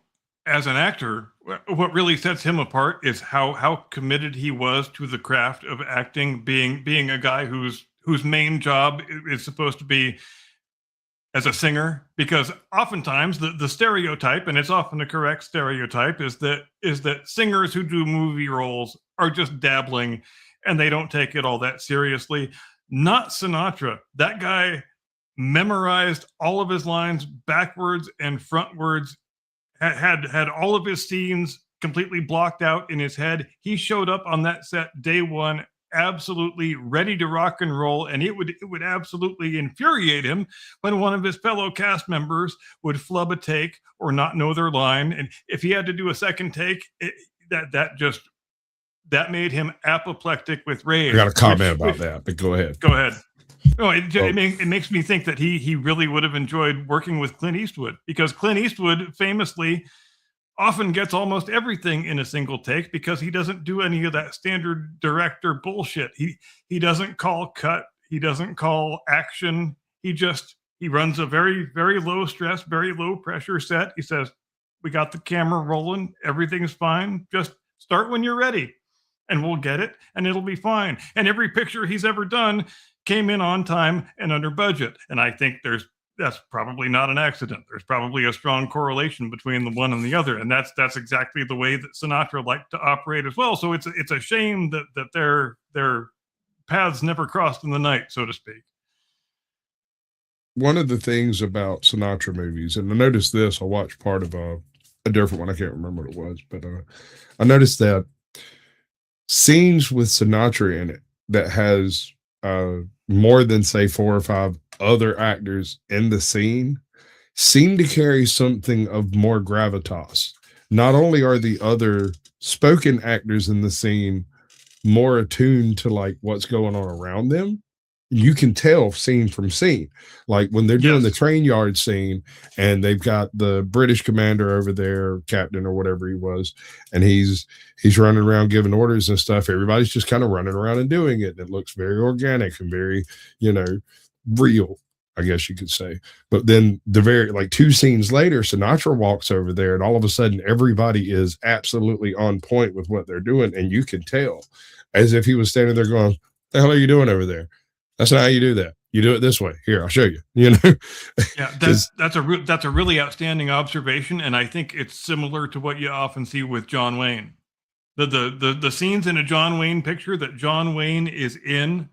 as an actor, what really sets him apart is how committed he was to the craft of acting, being a guy whose main job is supposed to be as a singer, because oftentimes the stereotype, and it's often a correct stereotype, is that singers who do movie roles are just dabbling and they don't take it all that seriously. Not Sinatra. That guy memorized all of his lines backwards and frontwards, had all of his scenes completely blocked out in his head. He showed up on that set day one, absolutely ready to rock and roll, and it would absolutely infuriate him when one of his fellow cast members would flub a take or not know their line, and if he had to do a second take, that made him apoplectic with rage. I got a comment about that, but go ahead. No, it makes me think that he really would have enjoyed working with Clint Eastwood, because Clint Eastwood famously often gets almost everything in a single take because he doesn't do any of that standard director bullshit. He doesn't call cut. He doesn't call action. He runs a very, very low stress, very low pressure set. He says, we got the camera rolling. Everything's fine. Just start when you're ready and we'll get it and it'll be fine. And every picture he's ever done came in on time and under budget. And I think that's probably not an accident. There's probably a strong correlation between the one and the other, and that's exactly the way that Sinatra liked to operate as well. So it's a shame that their paths never crossed in the night, so to speak. One of the things about Sinatra movies, and I noticed this, I watched part of a different one. I can't remember what it was, but I noticed that scenes with Sinatra in it that has more than say 4 or 5 other actors in the scene seem to carry something of more gravitas. Not only are the other spoken actors in the scene more attuned to like what's going on around them, you can tell scene from scene. Like when they're doing the train yard scene and they've got the British commander over there, captain or whatever he was, and he's running around giving orders and stuff. Everybody's just kind of running around and doing it. And it looks very organic and very, real, I guess you could say. But then the very 2 scenes later, Sinatra walks over there and all of a sudden everybody is absolutely on point with what they're doing. And you can tell as if he was standing there going, "What the hell are you doing over there? That's not how you do that. You do it this way. Here, I'll show you." Yeah, that's a really outstanding observation, and I think it's similar to what you often see with John Wayne. The scenes in a John Wayne picture that John Wayne is in,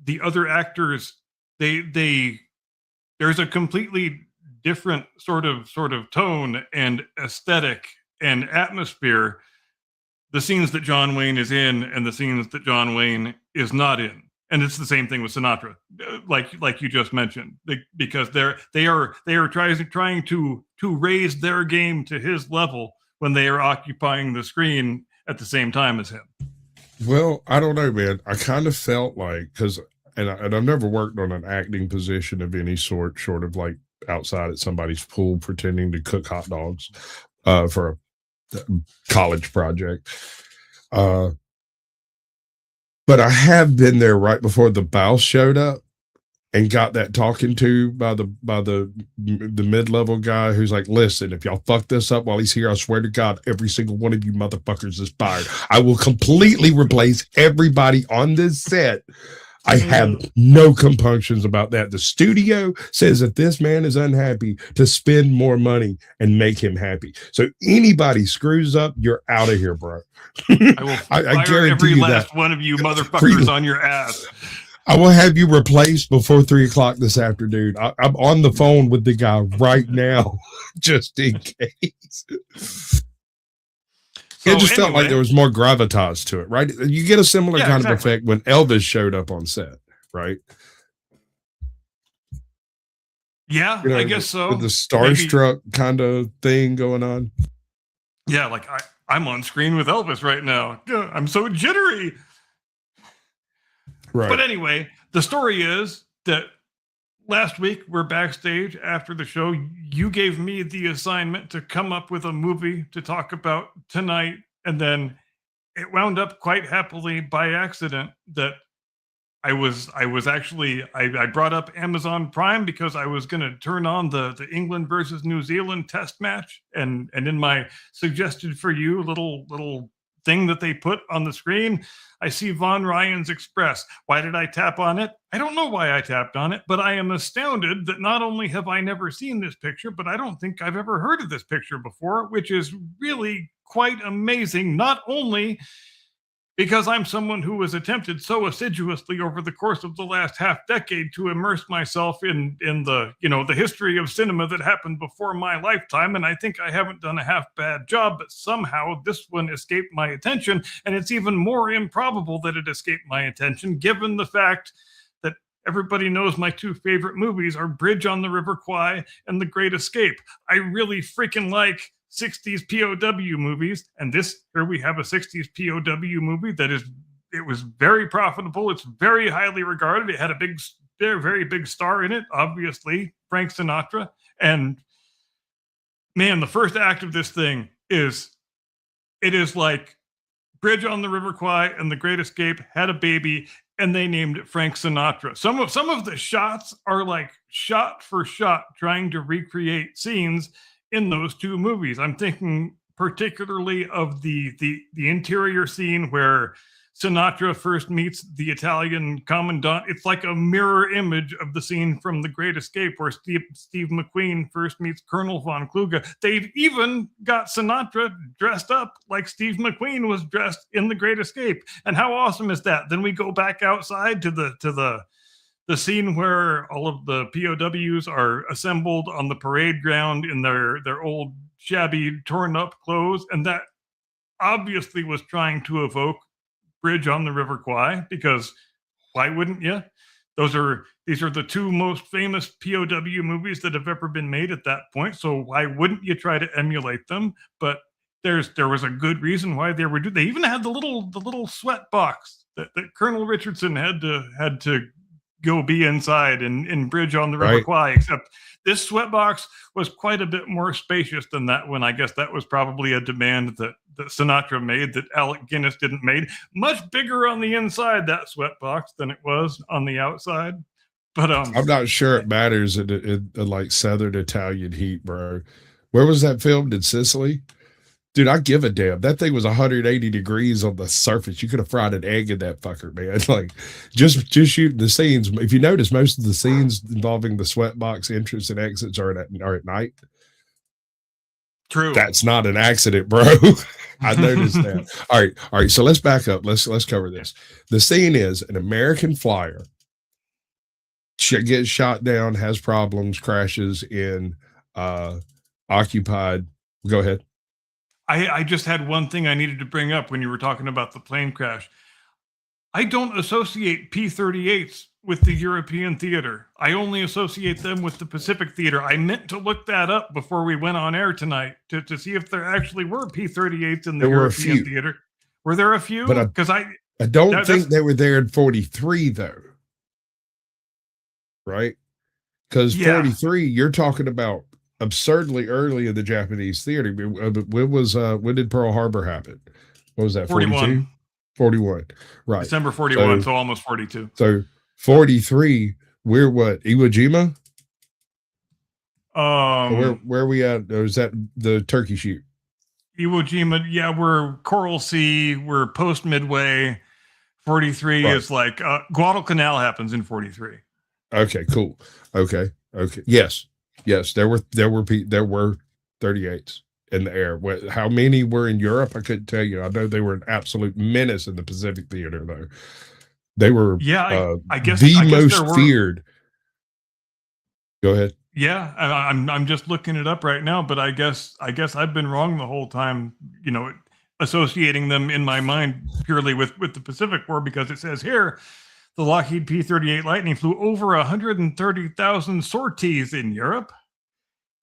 the other actors, there's a completely different sort of tone and aesthetic and atmosphere. The scenes that John Wayne is in and the scenes that John Wayne is not in. And it's the same thing with Sinatra, like you just mentioned, because they are trying to raise their game to his level when they are occupying the screen at the same time as him. Well, I don't know, man. I kind of felt like, and I've never worked on an acting position of any sort, short of like outside at somebody's pool pretending to cook hot dogs for a college project. But I have been there right before the Bouse showed up and got that talking to by the mid-level guy who's like, listen, if y'all fuck this up while he's here, I swear to God, every single one of you motherfuckers is fired. I will completely replace everybody on this set. I have no compunctions about that. The studio says if this man is unhappy, to spend more money and make him happy. So anybody screws up, you're out of here, bro. I will I fire guarantee every you last that. one of you motherfuckers on your ass. I will have you replaced before 3 o'clock this afternoon. I'm on the phone with the guy right now, just in case. It just felt like there was more gravitas to it, right? You get a similar kind of effect when Elvis showed up on set, right? Yeah, I guess so. With the starstruck kind of thing going on. Yeah, like I'm on screen with Elvis right now. I'm so jittery. Right. But anyway, the story is that last week we're backstage after the show. You gave me the assignment to come up with a movie to talk about tonight. And then it wound up quite happily by accident that I brought up Amazon Prime because I was going to turn on the England versus New Zealand test match. And in my suggested for you little thing that they put on the screen, I see Von Ryan's Express. Why did I tap on it? I don't know why I tapped on it, but I am astounded that not only have I never seen this picture, but I don't think I've ever heard of this picture before, which is really quite amazing. Not only because I'm someone who has attempted so assiduously over the course of the last half decade to immerse myself in the history of cinema that happened before my lifetime, and I think I haven't done a half bad job, but somehow this one escaped my attention, and it's even more improbable that it escaped my attention given the fact that everybody knows my two favorite movies are Bridge on the River Kwai and The Great Escape. I really freaking like 60s POW movies, and here we have a 60s POW movie it was very profitable. It's very highly regarded. It had a very big star in it, obviously Frank Sinatra. And man, the first act of this thing is like Bridge on the River Kwai and The Great Escape had a baby, and they named it Frank Sinatra. Some of the shots are like shot for shot trying to recreate scenes in those two movies. I'm thinking particularly of the interior scene where Sinatra first meets the Italian commandant. It's like a mirror image of the scene from The Great Escape where Steve McQueen first meets Colonel von Kluge. They've even got Sinatra dressed up like Steve McQueen was dressed in The Great Escape. And how awesome is that? Then we go back outside to the scene where all of the POWs are assembled on the parade ground in their old shabby torn up clothes. And that obviously was trying to evoke Bridge on the River Kwai, because why wouldn't you? These are the two most famous POW movies that have ever been made at that point. So why wouldn't you try to emulate them? But there was a good reason why they were doing. They even had the little sweat box that Colonel Richardson had to go be inside in Bridge on the River Kwai, except this sweatbox was quite a bit more spacious than that one. I guess that was probably a demand that Sinatra made that Alec Guinness didn't make. Much bigger on the inside, that sweatbox, than it was on the outside. But I'm not sure it matters in like Southern Italian heat, bro. Where was that filmed? In Sicily? Dude, I give a damn. That thing was 180 degrees on the surface. You could have fried an egg in that fucker, man. Like, just shooting the scenes. If you notice, most of the scenes involving the sweatbox entrance and exits are at night. True. That's not an accident, bro. I noticed that. All right. So let's back up. Let's cover this. The scene is an American flyer gets shot down, has problems, crashes in occupied. Go ahead. I just had one thing I needed to bring up when you were talking about the plane crash. I don't associate P-38s with the European theater. I only associate them with the Pacific theater. I meant to look that up before we went on air tonight to see if there actually were P-38s in the European theater. Were there a few? Because I don't think they were there in 43 though. Right? Because Yeah. 43, you're talking about absurdly early in the Japanese theater. When did Pearl Harbor happen? What was that? 41. 41. Right. December 41, So, so almost 42. so 43, we're what? Iwo Jima? Or where are we at? Or is that the turkey shoot? Iwo Jima, yeah, we're Coral Sea, we're post Midway. 43 Right. is like Guadalcanal happens in 43. Okay, cool. Okay. Yes. There were 38s in the air. How many were in Europe? I couldn't tell you. I know they were an absolute menace in the Pacific theater, though. They were I guess the I guess most feared. Go ahead. Yeah, I'm just looking it up right now, but I guess I've been wrong the whole time, associating them in my mind purely with the Pacific War, because it says here the Lockheed P-38 Lightning flew over 130,000 sorties in Europe.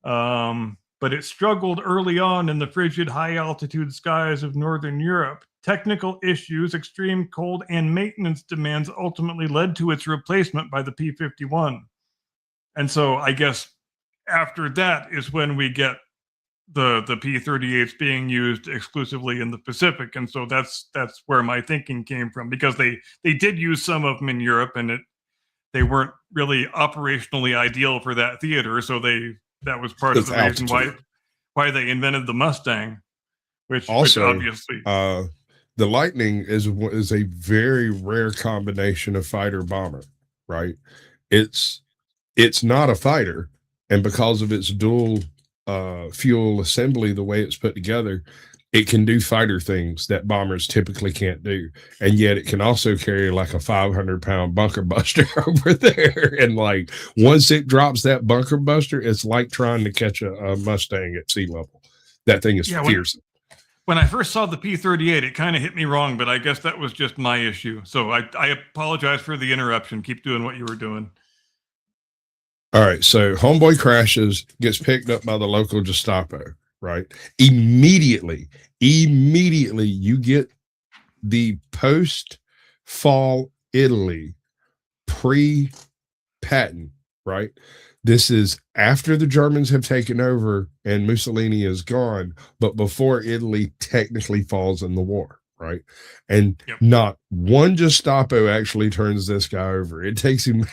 But it struggled early on in the frigid high-altitude skies of Northern Europe. Technical issues, extreme cold, and maintenance demands ultimately led to its replacement by the P-51. And so I guess after that is when we get the P-38s being used exclusively in the Pacific. And so that's where my thinking came from, because they did use some of them in Europe, and they weren't really operationally ideal for that theater. So that was part of the reason why they invented the Mustang, which obviously the Lightning is a very rare combination of fighter bomber, right? It's not a fighter, and because of its dual fuel assembly, the way it's put together, it can do fighter things that bombers typically can't do. And yet it can also carry like a 500-pound bunker buster over there. And like once it drops that bunker buster, it's like trying to catch a Mustang at sea level. That thing is fierce. When I first saw the P-38, it kind of hit me wrong, but I guess that was just my issue. So I apologize for the interruption. Keep doing what you were doing. All right. So homeboy crashes, gets picked up by the local Gestapo. Right. Immediately you get the post-fall Italy pre-Patton, right? This is after the Germans have taken over and Mussolini is gone, but before Italy technically falls in the war, right? And not one Gestapo actually turns this guy over. It takes him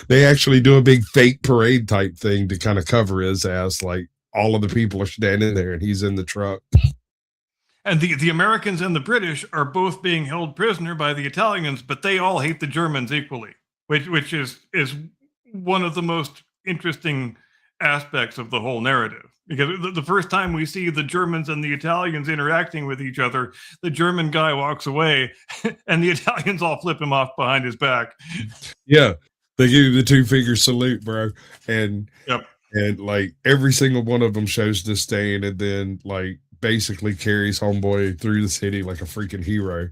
they actually do a big fake parade type thing to kind of cover his ass, like all of the people are standing there and he's in the truck. And the Americans and the British are both being held prisoner by the Italians, but they all hate the Germans equally, which is one of the most interesting aspects of the whole narrative. Because the first time we see the Germans and the Italians interacting with each other, the German guy walks away and the Italians all flip him off behind his back. Yeah, they give you the 2-finger salute, bro. And like every single one of them shows disdain, and then like basically carries homeboy through the city like a freaking hero.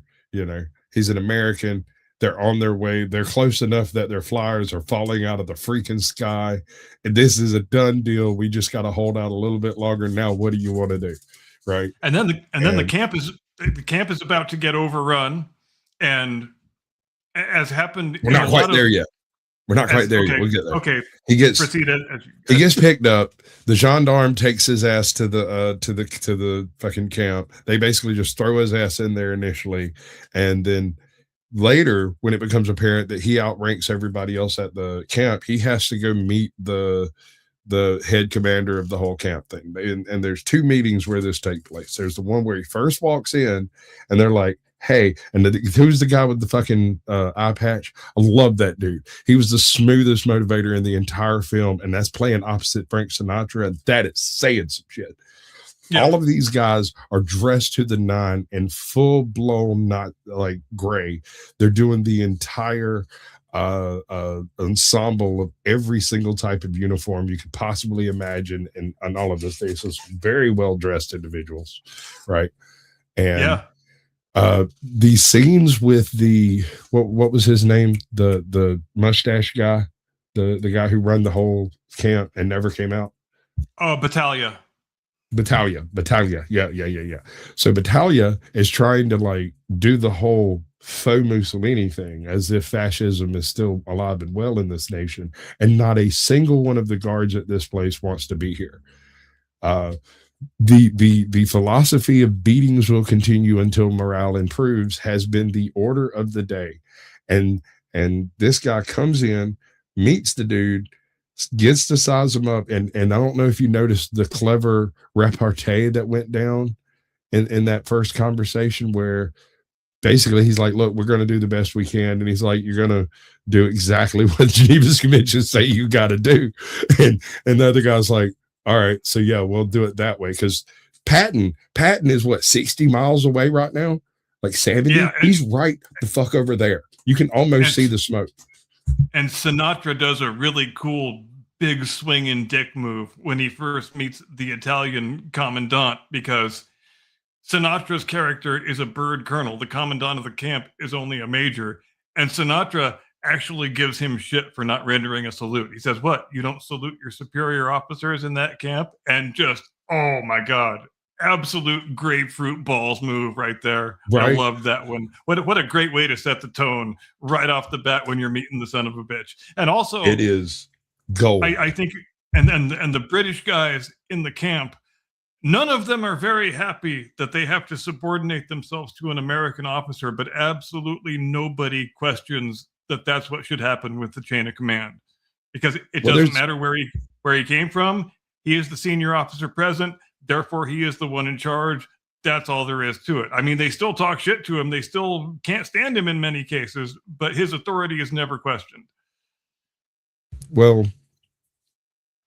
He's an American. They're on their way. They're close enough that their flyers are falling out of the freaking sky. And this is a done deal. We just got to hold out a little bit longer. Now, what do you want to do? Right. And then the camp is about to get overrun. And as happened, we're not quite there yet. We're not quite there yet. We'll get there. Okay. He gets picked up. The gendarme takes his ass to the fucking camp. They basically just throw his ass in there initially, and then later, when it becomes apparent that he outranks everybody else at the camp, he has to go meet the head commander of the whole camp thing. And there's 2 meetings where this takes place. There's the one where he first walks in, and they're like, "Hey," and who's the guy with the fucking eye patch? I love that dude. He was the smoothest motivator in the entire film, and that's playing opposite Frank Sinatra, and that is saying some shit. Yeah. All of these guys are dressed to the nine in full blown, not like gray. They're doing the entire ensemble of every single type of uniform you could possibly imagine, and all of this. This is very well dressed individuals, right? And these scenes with the what was his name, the mustache guy, the guy who run the whole camp and never came out. Battaglia. Yeah. So Battaglia is trying to like do the whole faux Mussolini thing, as if fascism is still alive and well in this nation, and not a single one of the guards at this place wants to be here. The philosophy of beatings will continue until morale improves has been the order of the day, and this guy comes in, meets the dude, gets to size him up, and I don't know if you noticed the clever repartee that went down in that first conversation, where basically he's like, look, we're going to do the best we can, and he's like, you're going to do exactly what the Geneva's Conventions say you got to do, and the other guy's like, all right, so yeah, we'll do it that way, because Patton is what, 60 miles away right now, like 70. Yeah, he's right the fuck over there. You can almost see the smoke. And Sinatra does a really cool big swinging dick move when he first meets the Italian commandant, because Sinatra's character is a bird colonel. The commandant of the camp is only a major. And Sinatra actually gives him shit for not rendering a salute. He says, what, you don't salute your superior officers in that camp? And just, oh my God, absolute grapefruit balls move right there. Right. I love that one. What a great way to set the tone right off the bat when you're meeting the son of a bitch. And also, it is gold. I think, and the British guys in the camp, none of them are very happy that they have to subordinate themselves to an American officer, but absolutely nobody questions that that's what should happen with the chain of command, because it doesn't matter where he came from. He is the senior officer present. Therefore, he is the one in charge. That's all there is to it. I mean, they still talk shit to him. They still can't stand him in many cases, but his authority is never questioned. Well,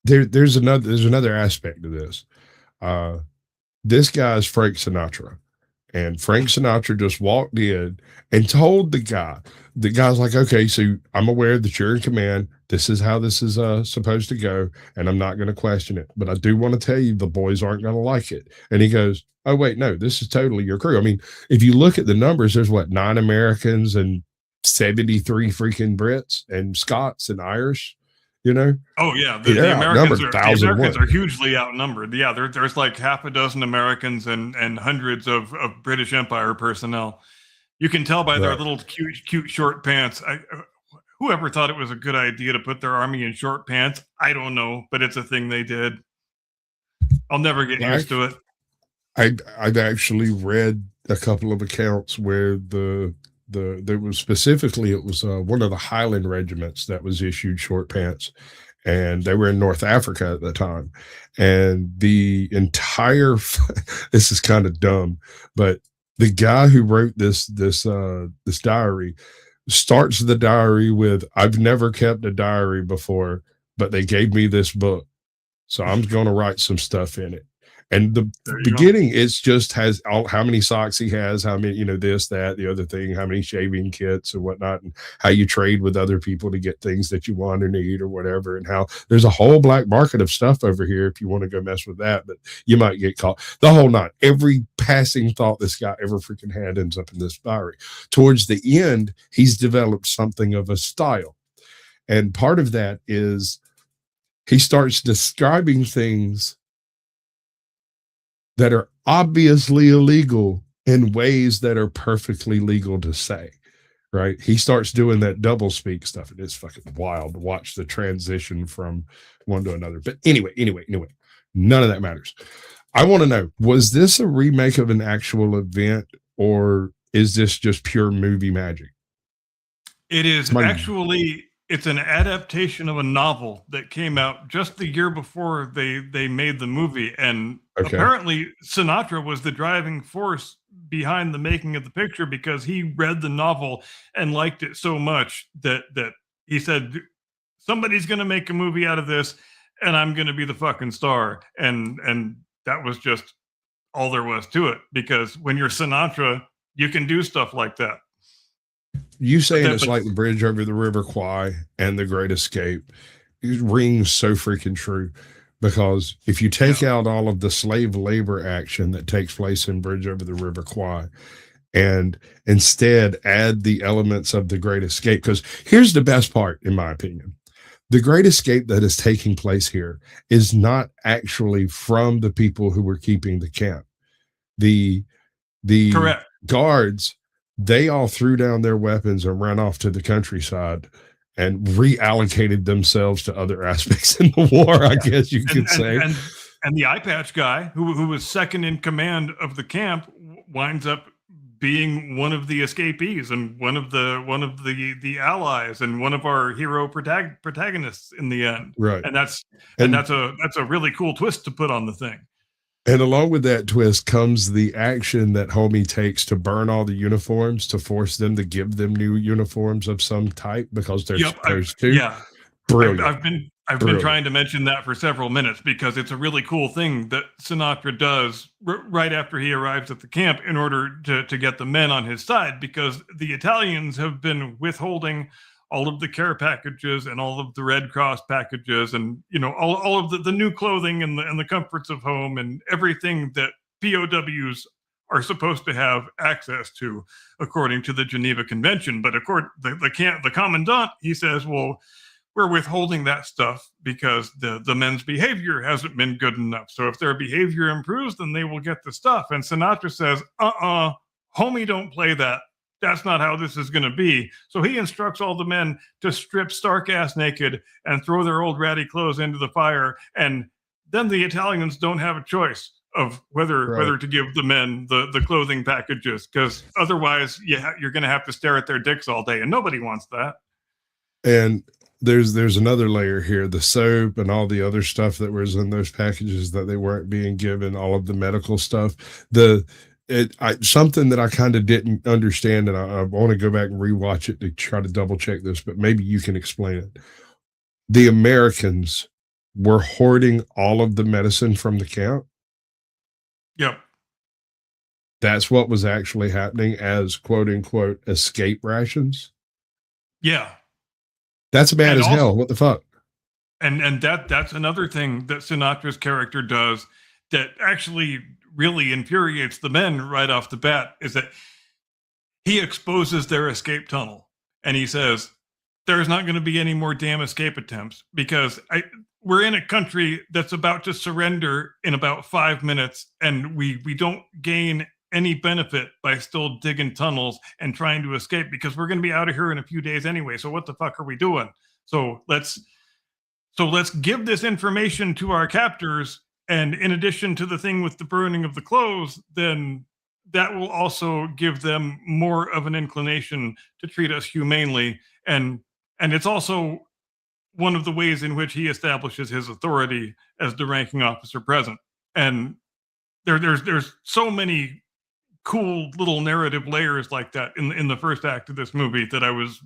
there's another aspect to this. This guy is Frank Sinatra, and Frank Sinatra just walked in and told the guy's like, okay, so I'm aware that you're in command. This is how this is supposed to go, and I'm not going to question it. But I do want to tell you the boys aren't going to like it. And he goes, oh, wait, no, this is totally your crew. I mean, if you look at the numbers, there's 9 Americans and 73 freaking Brits and Scots and Irish, you know? Oh, yeah. The Americans are hugely outnumbered. Yeah, there's like half a dozen Americans and hundreds of British Empire personnel. You can tell by their little cute short pants. Whoever thought it was a good idea to put their army in short pants, I don't know, but it's a thing they did. I'll never get used to it. I've actually read a couple of accounts where there was specifically, it was one of the Highland regiments that was issued short pants, and they were in North Africa at the time. And the entire, this is kind of dumb, but the guy who wrote this diary starts the diary with, I've never kept a diary before, but they gave me this book, so I'm going to write some stuff in it. And the beginning, it's just has how many socks he has, how many, this, that, the other thing, how many shaving kits and whatnot, and how you trade with other people to get things that you want or need or whatever, and how there's a whole black market of stuff over here if you want to go mess with that, but you might get caught. The whole night, every passing thought this guy ever freaking had ends up in this diary. Towards the end, he's developed something of a style. And part of that is he starts describing things that are obviously illegal in ways that are perfectly legal to say, right? He starts doing that double speak stuff. It is fucking wild to watch the transition from one to another. But anyway, none of that matters. I want to know, was this a remake of an actual event, or is this just pure movie magic? It is actually... It's an adaptation of a novel that came out just the year before they made the movie. And apparently Sinatra was the driving force behind the making of the picture, because he read the novel and liked it so much that he said, somebody's going to make a movie out of this and I'm going to be the fucking star. And that was just all there was to it, because when you're Sinatra, you can do stuff like that. You saying it's like the Bridge over the River Kwai and The Great Escape, it rings so freaking true, because if you take out all of the slave labor action that takes place in Bridge over the River Kwai and instead add the elements of The Great Escape, because here's the best part, in my opinion. The Great Escape that is taking place here is not actually from the people who were keeping the camp. The Correct. guards They all threw down their weapons and ran off to the countryside and reallocated themselves to other aspects in the war, I guess you could say. And the eye patch guy, who was second in command of the camp, winds up being one of the escapees and one of the allies and one of our hero protagonists in the end. Right. And that's a really cool twist to put on the thing. And along with that twist comes the action that Homie takes to burn all the uniforms to force them to give them new uniforms of some type because they're supposed to. Yeah. Brilliant. I've been trying to mention that for several minutes because it's a really cool thing that Sinatra does right after he arrives at the camp in order to get the men on his side, because the Italians have been withholding all of the care packages and all of the Red Cross packages and, you know, all of the new clothing and the comforts of home and everything that POWs are supposed to have access to according to the Geneva Convention. But the commandant, he says, well, we're withholding that stuff because the men's behavior hasn't been good enough. So if their behavior improves, then they will get the stuff. And Sinatra says, homie, don't play that. That's not how this is going to be. So he instructs all the men to strip stark ass naked and throw their old ratty clothes into the fire. And then the Italians don't have a choice of whether to give the men the clothing packages, because otherwise you're going to have to stare at their dicks all day. And nobody wants that. And there's another layer here, the soap and all the other stuff that was in those packages that they weren't being given, all of the medical stuff. Something that I kind of didn't understand, and I want to go back and rewatch it to try to double check this, but maybe you can explain it. The Americans were hoarding all of the medicine from the camp. Yep. That's what was actually happening as quote unquote escape rations. Yeah. That's bad as hell. What the fuck? And that's another thing that Sinatra's character does that actually really infuriates the men right off the bat, is that he exposes their escape tunnel. And he says, there's not going to be any more damn escape attempts because we're in a country that's about to surrender in about 5 minutes, and we don't gain any benefit by still digging tunnels and trying to escape because we're going to be out of here in a few days anyway. So what the fuck are we doing? So let's give this information to our captors. And in addition to the thing with the burning of the clothes, then that will also give them more of an inclination to treat us humanely. And it's also one of the ways in which he establishes his authority as the ranking officer present. And there's so many cool little narrative layers like that in the first act of this movie that I was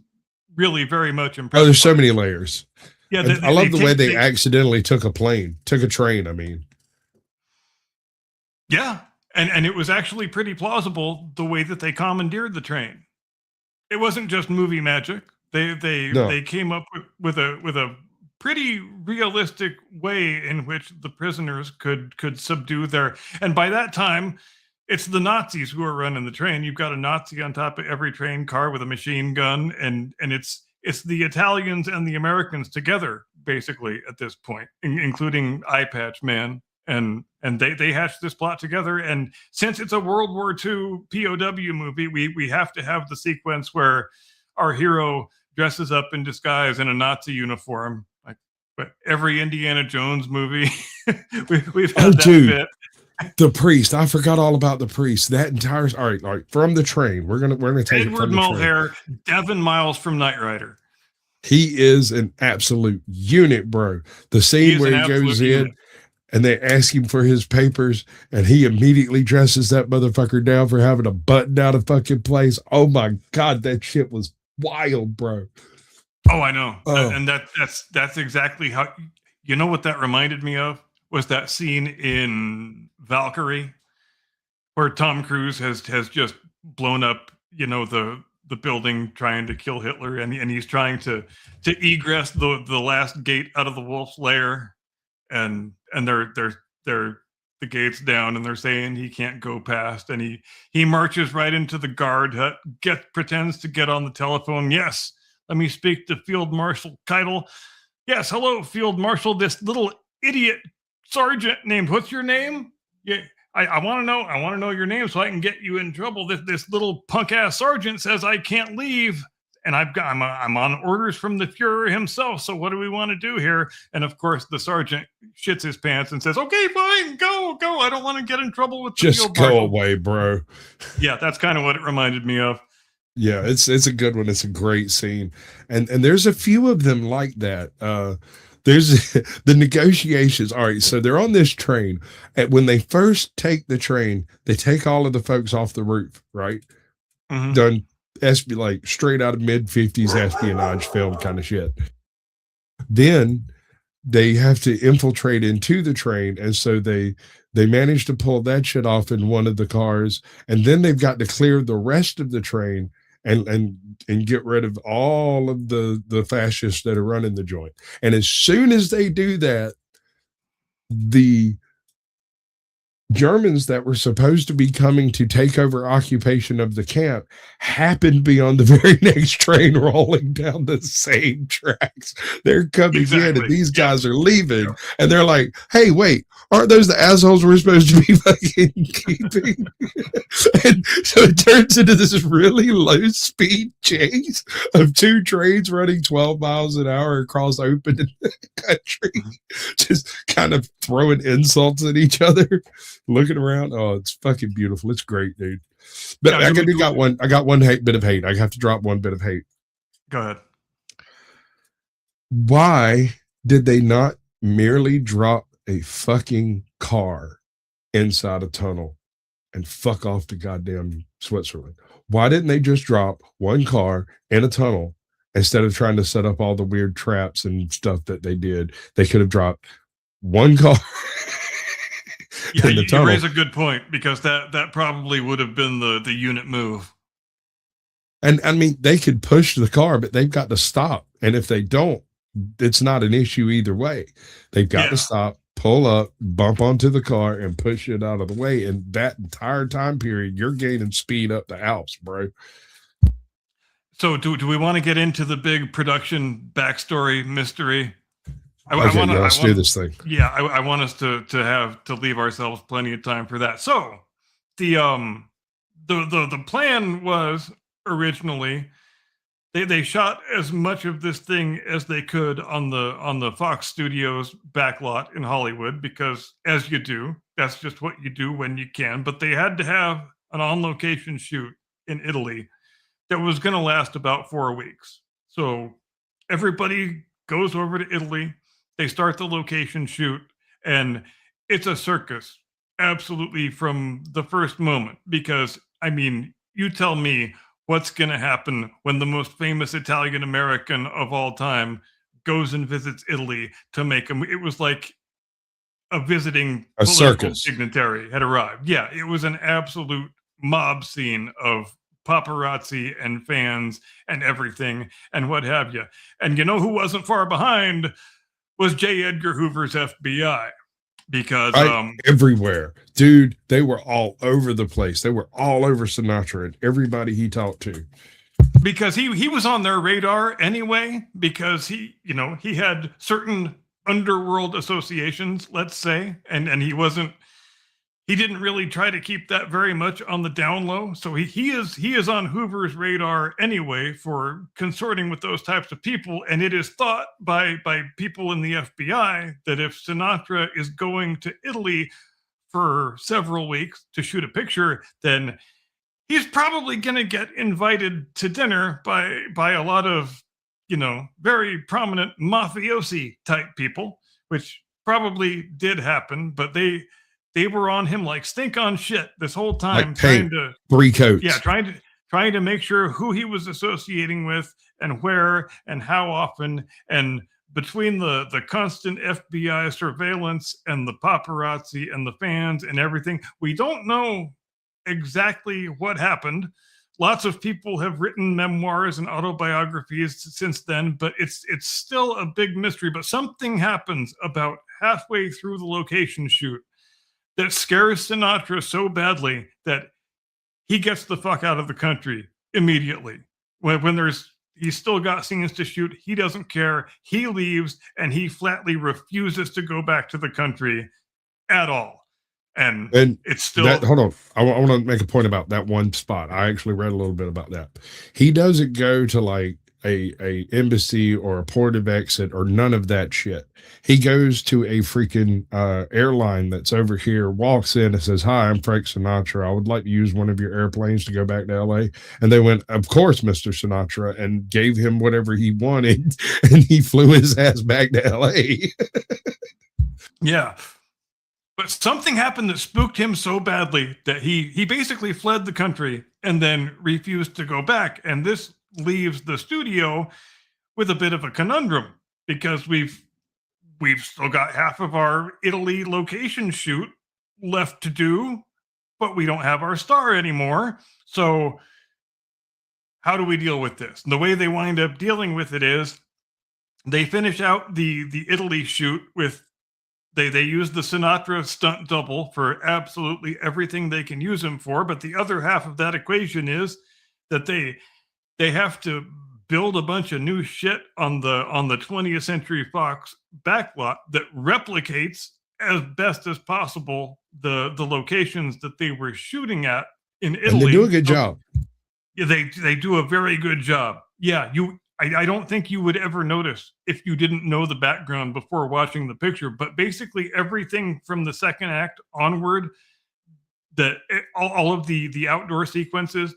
really very much impressed. Oh, there's so many layers. Yeah, I love the way they accidentally took a train. I mean, yeah, and it was actually pretty plausible the way that they commandeered the train. It wasn't just movie magic. They came up with a pretty realistic way in which the prisoners could subdue their. And by that time, it's the Nazis who are running the train. You've got a Nazi on top of every train car with a machine gun, and it's the Italians and the Americans together, basically, at this point, including Eye Patch Man. And they hatched this plot together. And since it's a World War II POW movie, we have to have the sequence where our hero dresses up in disguise in a Nazi uniform. Like every Indiana Jones movie, we've had that bit. The priest. I forgot all about the priest. That entire all right. From the train. We're gonna take Edward Mulhare, Devin Miles from Knight Rider. He is an absolute unit, bro. The scene where he goes in and they ask him for his papers, and he immediately dresses that motherfucker down for having a button down a fucking place. Oh my god, that shit was wild, bro. Oh, I know. And that's exactly how. You know what that reminded me of? Was that scene in Valkyrie where Tom Cruise has just blown up, you know, the building trying to kill Hitler, and he's trying to egress the last gate out of the wolf's lair, and they're the gates down, and they're saying he can't go past, and he marches right into the guard hut, pretends to get on the telephone. Yes, let me speak to Field Marshal Keitel. Yes, hello, Field Marshal. This little idiot sergeant named, what's your name? Yeah, I want to know your name so I can get you in trouble. This little punk ass sergeant says I can't leave, and I'm on orders from the Fuhrer himself. So what do we want to do here? And of course, the sergeant shits his pants and says, "Okay, fine, go. I don't want to get in trouble with the Just field go marshal." away, bro. Yeah, that's kind of what it reminded me of. Yeah, it's a good one. It's a great scene, and there's a few of them like that. There's the negotiations. All right, so they're on this train, and when they first take the train, they take all of the folks off the roof, right? Mhm. Done, like straight out of mid-50s espionage film kind of shit. Then they have to infiltrate into the train, and so they manage to pull that shit off in one of the cars, and then they've got to clear the rest of the train and get rid of all of the fascists that are running the joint. And as soon as they do that, the Germans that were supposed to be coming to take over occupation of the camp happen to be on the very next train rolling down the same tracks. They're coming in, and these guys are leaving, and they're like, "Hey, wait, aren't those the assholes we're supposed to be fucking keeping?" And so it turns into this really low speed chase of two trains running 12 miles an hour across open country, just kind of throwing insults at each other, looking around. Oh, it's fucking beautiful. It's great, dude. But I got one bit of hate. I have to drop one bit of hate. Go ahead. Why did they not merely drop a fucking car inside a tunnel and fuck off to goddamn Switzerland? Why didn't they just drop one car in a tunnel instead of trying to set up all the weird traps and stuff that they did? They could have dropped one car. Yeah, you raise a good point, because that probably would have been the unit move. And I mean, they could push the car, but they've got to stop. And if they don't, it's not an issue either way. They've got to stop, pull up, bump onto the car, and push it out of the way. And that entire time period, you're gaining speed up the Alps, bro. So do we want to get into the big production backstory mystery? Let's do this thing. Yeah, I want us to leave ourselves plenty of time for that. So the plan was originally they shot as much of this thing as they could on the Fox Studios backlot in Hollywood, because as you do, that's just what you do when you can. But they had to have an on-location shoot in Italy that was going to last about 4 weeks. So everybody goes over to Italy. They start the location shoot, and it's a circus, absolutely, from the first moment. Because, I mean, you tell me what's going to happen when the most famous Italian American of all time goes and visits Italy to make them. It was like a visiting circus dignitary had arrived. Yeah, it was an absolute mob scene of paparazzi and fans and everything and what have you. And you know who wasn't far behind was J. Edgar Hoover's FBI, because everywhere, dude, they were all over the place. They were all over Sinatra and everybody he talked to, because he was on their radar anyway, because he had certain underworld associations, let's say, and he didn't really try to keep that very much on the down low. So he is on Hoover's radar anyway for consorting with those types of people. And it is thought by people in the FBI that if Sinatra is going to Italy for several weeks to shoot a picture, then he's probably going to get invited to dinner by a lot of, very prominent mafiosi type people, which probably did happen, but they were on him like stink on shit this whole time, like trying to 3 coats. Yeah, trying to make sure who he was associating with and where and how often. And between the constant FBI surveillance and the paparazzi and the fans and everything, we don't know exactly what happened. Lots of people have written memoirs and autobiographies since then, but it's still a big mystery. But something happens about halfway through the location shoot that scares Sinatra so badly that he gets the fuck out of the country immediately. When he's still got scenes to shoot, he doesn't care. He leaves, and he flatly refuses to go back to the country at all. and And it's still that, hold on. I want to make a point about that one spot. I actually read a little bit about that. He doesn't go to like a embassy or a port of exit or none of that shit. He goes to a freaking airline that's over here, walks in and says, "Hi, I'm Frank Sinatra. I would like to use one of your airplanes to go back to LA." And they went, "Of course, Mr. Sinatra," and gave him whatever he wanted. And he flew his ass back to LA. yeah. But something happened that spooked him so badly that he basically fled the country and then refused to go back. And this leaves the studio with a bit of a conundrum because we've still got half of our Italy location shoot left to do, but we don't have our star anymore. So how do we deal with this? And the way they wind up dealing with it is they finish out the Italy shoot with they use the Sinatra stunt double for absolutely everything they can use him for, but the other half of that equation is that they have to build a bunch of new shit on the 20th Century Fox backlot that replicates as best as possible the locations that they were shooting at in Italy. And they do a good job. Yeah, they do a very good job. Yeah, I don't think you would ever notice if you didn't know the background before watching the picture, but basically everything from the second act onward, all of the outdoor sequences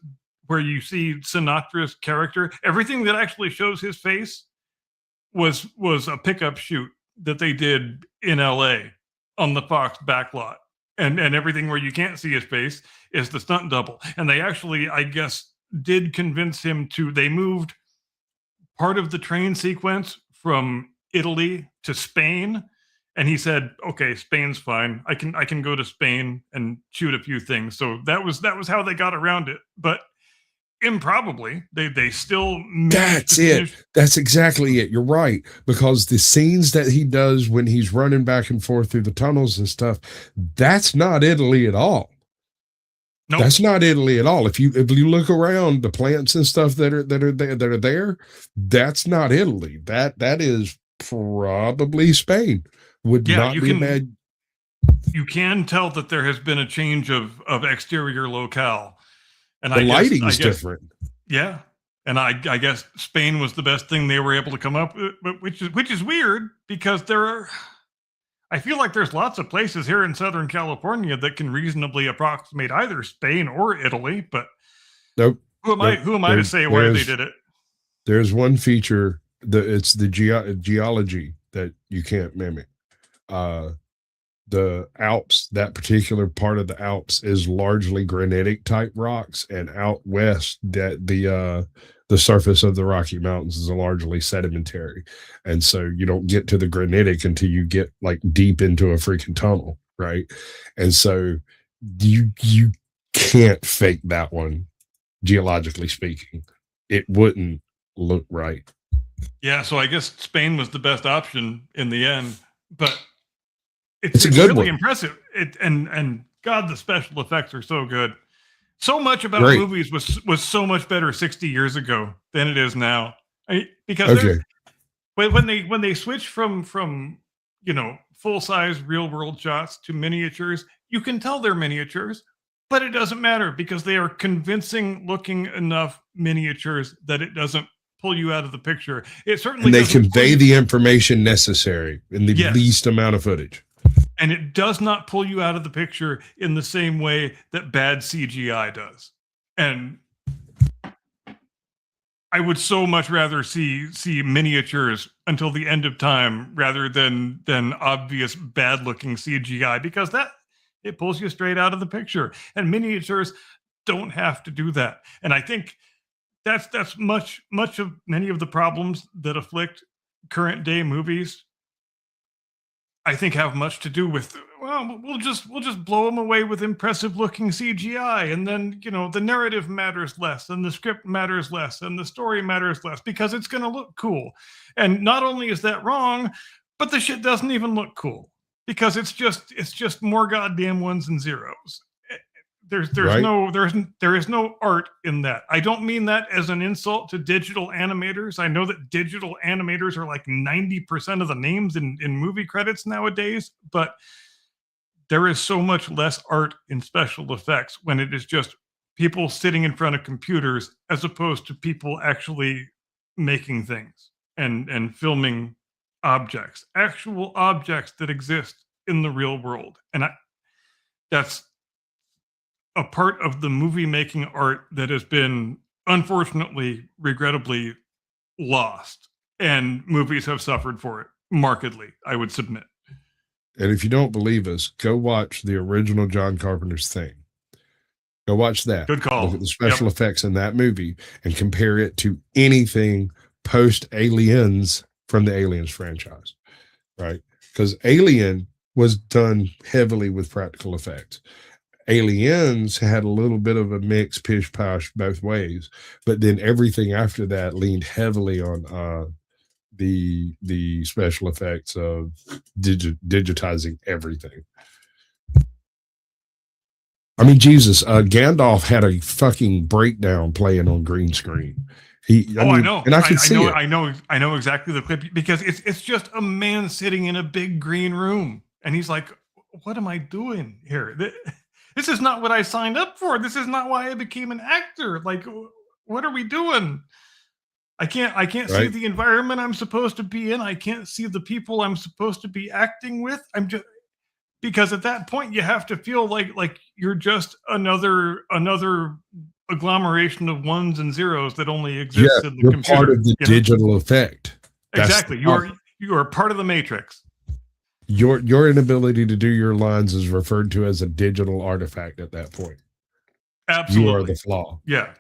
where you see Sinatra's character, everything that actually shows his face was a pickup shoot that they did in LA on the Fox backlot. And everything where you can't see his face is the stunt double. And they actually, I guess, did convince him they moved part of the train sequence from Italy to Spain. And he said, "Okay, Spain's fine. I can go to Spain and shoot a few things." So that was how they got around it. But improbably, they still That's it. That's exactly it. You're right. Because the scenes that he does when he's running back and forth through the tunnels and stuff, that's not Italy at all. Nope. That's not Italy at all. If you look around the plants and stuff that are there, that's not Italy. That is probably Spain. Would not be bad. You can tell that there has been a change of exterior locale, and the lighting's different. Yeah, and I guess Spain was the best thing they were able to come up with, which is weird because I feel like there's lots of places here in Southern California that can reasonably approximate either Spain or Italy, but nope. Who am I to say where they did it? There's one feature it's the geology that you can't mimic. The Alps, that particular part of the Alps is largely granitic type rocks, and out west that the surface of the Rocky Mountains is largely sedimentary. And so you don't get to the granitic until you get like deep into a freaking tunnel, right? And so you can't fake that one, geologically speaking. It wouldn't look right. Yeah, so I guess Spain was the best option in the end, but it's a good really one. Impressive. And God, the special effects are so good. So much about movies was so much better 60 years ago than it is now. Because when they switch from full size real world shots to miniatures, you can tell they're miniatures, but it doesn't matter because they are convincing looking enough miniatures that it doesn't pull you out of the picture. It certainly and they convey the information necessary in the least amount of footage. And it does not pull you out of the picture in the same way that bad CGI does. And I would so much rather see miniatures until the end of time rather than obvious bad looking CGI, because it pulls you straight out of the picture. And miniatures don't have to do that. And I think that's much of many of the problems that afflict current day movies. I think have much to do with, well, we'll just blow them away with impressive looking CGI, and then the narrative matters less, and the script matters less, and the story matters less because it's going to look cool. And not only is that wrong, but the shit doesn't even look cool because it's just more goddamn ones and zeros. There is no art in that. I don't mean that as an insult to digital animators. I know that digital animators are like 90% of the names in movie credits nowadays, but there is so much less art in special effects when it is just people sitting in front of computers as opposed to people actually making things and filming actual objects that exist in the real world. And that's a part of the movie making art that has been, unfortunately, regrettably lost. And movies have suffered for it markedly, I would submit. And if you don't believe us, go watch the original John Carpenter's Thing. Go watch that. Good call. Look at the special effects in that movie and compare it to anything post Aliens from the Aliens franchise, right? Because Alien was done heavily with practical effects. Aliens had a little bit of a mix, pish posh both ways, but then everything after that leaned heavily on the special effects of digitizing everything. I mean, Jesus, Gandalf had a fucking breakdown playing on green screen. I know, and I can see it. I know exactly the clip, because it's just a man sitting in a big green room, and he's like, "What am I doing here? This is not what I signed up for. This is not why I became an actor. Like, what are we doing? I can't see the environment I'm supposed to be in. I can't see the people I'm supposed to be acting with. I'm just, because at that point you have to feel like you're just another agglomeration of ones and zeros that only exists in the computer. Part of the digital effect. Exactly. You are part of the matrix. Your inability to do your lines is referred to as a digital artifact at that point. Absolutely. You are the flaw. Yeah.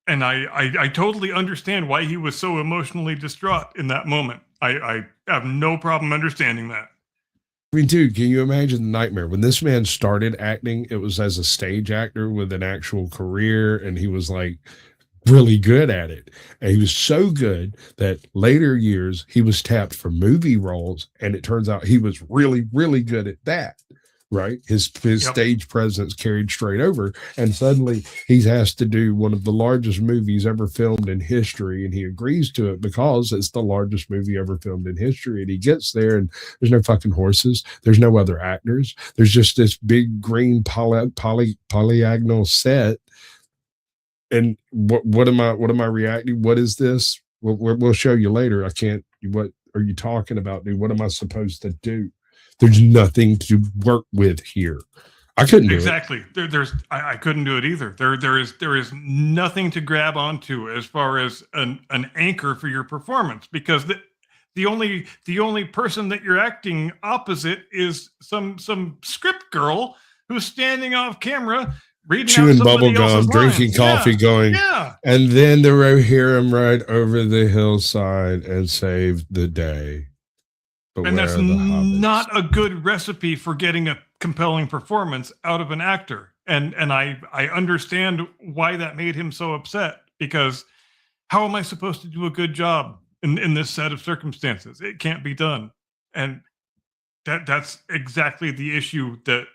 And I totally understand why he was so emotionally distraught in that moment. I have no problem understanding that. I mean, dude, can you imagine the nightmare? When this man started acting, it was as a stage actor with an actual career, and he was like really good at it. And he was so good that later years he was tapped for movie roles, and it turns out he was really, really good at that. Right? His stage presence carried straight over, and suddenly he's asked to do one of the largest movies ever filmed in history, and he agrees to it because it's the largest movie ever filmed in history. And he gets there, and there's no fucking horses, there's no other actors, there's just this big green polyagonal set. And what am I reacting? What is this? We'll show you later. I can't. What are you talking about, dude? What am I supposed to do? There's nothing to work with here. I couldn't do it. Exactly. I couldn't do it either. There is nothing to grab onto as far as an anchor for your performance, because the only person that you're acting opposite is some script girl who's standing off camera reading, chewing bubble gum, drinking coffee, going, and then the Rohirrim ride over the hillside and saved the day. And that's not a good recipe for getting a compelling performance out of an actor. And I understand why that made him so upset, because how am I supposed to do a good job in this set of circumstances? It can't be done. And that's exactly the issue that,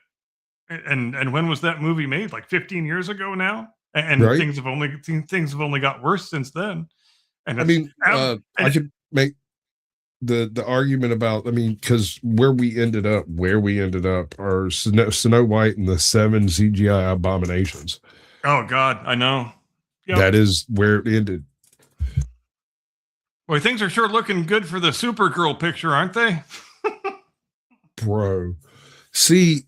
and when was that movie made? Like 15 years ago now? And things have only got worse since then. And I mean, I could make the argument about, I mean, because where we ended up are Snow White and the 7 CGI abominations. Oh God, I know. Yep. That is where it ended. Boy, things are sure looking good for the Supergirl picture, aren't they? Bro, see,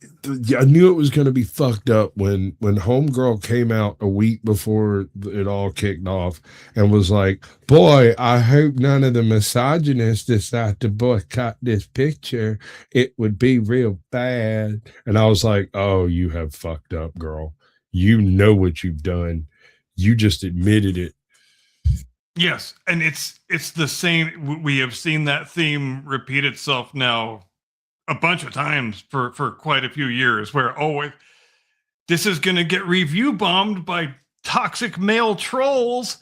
I knew it was going to be fucked up when Homegirl came out a week before it all kicked off and was like, boy, I hope none of the misogynists decide to boycott this picture. It would be real bad. And I was like, oh, you have fucked up, girl. You know what you've done. You just admitted it. Yes, and it's the same. We have seen that theme repeat itself now a bunch of times for quite a few years, where this is going to get review bombed by toxic male trolls.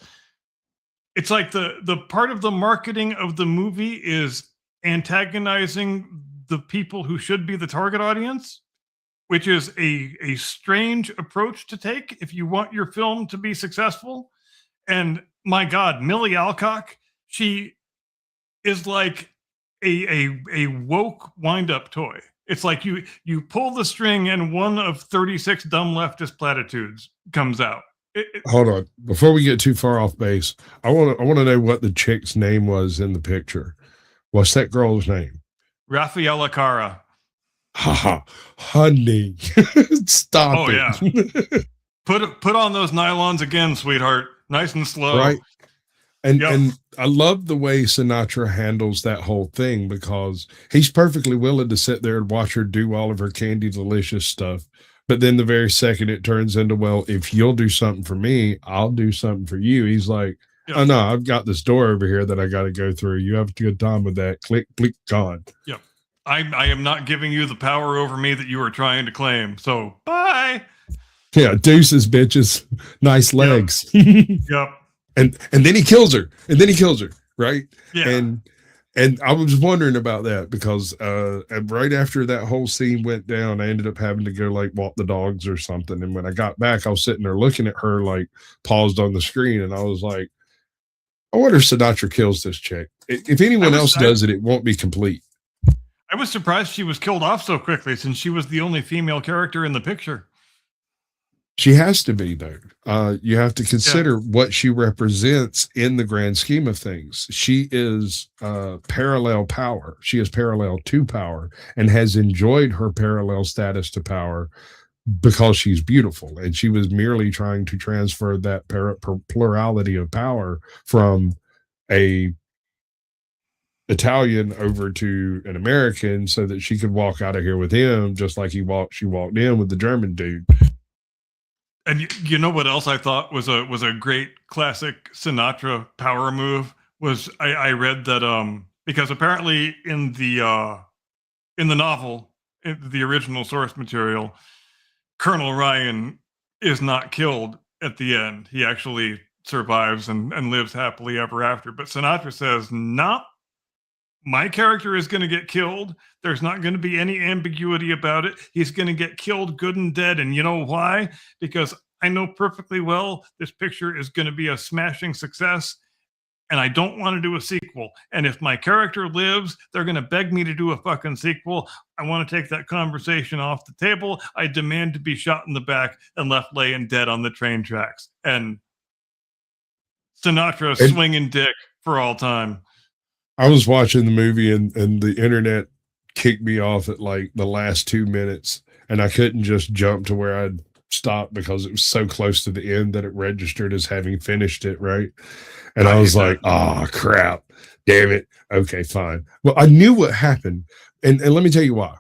It's like the part of the marketing of the movie is antagonizing the people who should be the target audience, which is a strange approach to take if you want your film to be successful. And my God, Millie Alcock, she is like a woke wind-up toy. It's like you pull the string and one of 36 dumb leftist platitudes comes out. Hold on, before we get too far off base, I want to know what the chick's name was in the picture. What's that girl's name? Rafaela Cara. Haha, honey, stop Oh, it. yeah. Put on those nylons again, sweetheart. Nice and slow. Right. And Yep. and I love the way Sinatra handles that whole thing, because he's perfectly willing to sit there and watch her do all of her candy delicious stuff. But then the very second it turns into, well, if you'll do something for me, I'll do something for you. He's like, Yep. oh no, I've got this door over here that I got to go through. You have a good time with that. Click, click, gone. Yep. I am not giving you the power over me that you are trying to claim. So bye. Yeah, deuces, bitches. Nice legs. Yep. And then he kills her. Right? Yeah. And I was wondering about that, because and right after that whole scene went down, I ended up having to go like walk the dogs or something. And when I got back, I was sitting there looking at her, like paused on the screen, and I was like, I wonder if Sinatra kills this chick. If anyone else does it, it won't be complete. I was surprised she was killed off so quickly, since she was the only female character in the picture. She has to be, though. You have to consider what she represents in the grand scheme of things. She is parallel power. She is parallel to power, and has enjoyed her parallel status to power because she's beautiful. And she was merely trying to transfer that plurality of power from a Italian over to an American, so that she could walk out of here with him, just like she walked in with the German dude. And you know what else I thought was a great classic Sinatra power move was I read that because apparently in the novel, in the original source material, Colonel Ryan is not killed at the end. He actually survives and lives happily ever after. But Sinatra says, "Not my character is going to get killed. There's not going to be any ambiguity about it. He's going to get killed good and dead. And you know why? Because I know perfectly well this picture is going to be a smashing success, and I don't want to do a sequel. And if my character lives, they're going to beg me to do a fucking sequel. I want to take that conversation off the table. I demand to be shot in the back and left laying dead on the train tracks." And Sinatra swinging dick for all time. I was watching the movie, and the internet kicked me off at like the last 2 minutes, and I couldn't just jump to where I'd stopped because it was so close to the end that it registered as having finished it, right? And I was like, oh crap, damn it. Okay, fine. Well, I knew what happened, and let me tell you why.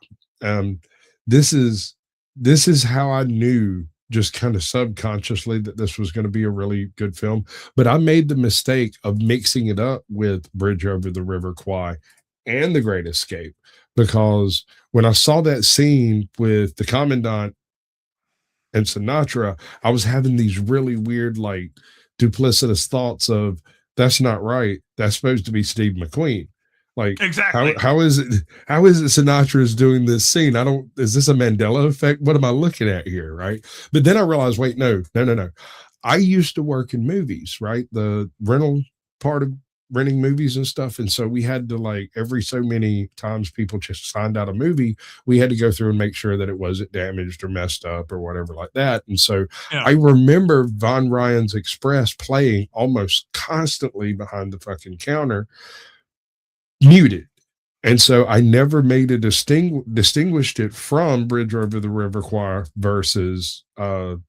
This is how I knew, just kind of subconsciously, that this was going to be a really good film. But I made the mistake of mixing it up with Bridge Over the River Kwai and The Great Escape, because when I saw that scene with the Commandant and Sinatra, I was having these really weird, like, duplicitous thoughts of, that's not right. That's supposed to be Steve McQueen. Like, exactly. How is it Sinatra is doing this scene? Is this a Mandela effect? What am I looking at here? Right. But then I realized, wait, no. I used to work in movies, right? The rental part of renting movies and stuff. And so we had to, like, every so many times people just signed out a movie, we had to go through and make sure that it wasn't damaged or messed up or whatever like that. And so I remember Von Ryan's Express playing almost constantly behind the fucking counter, muted. And so I never made a distinguished it from Bridge Over the River Kwai versus the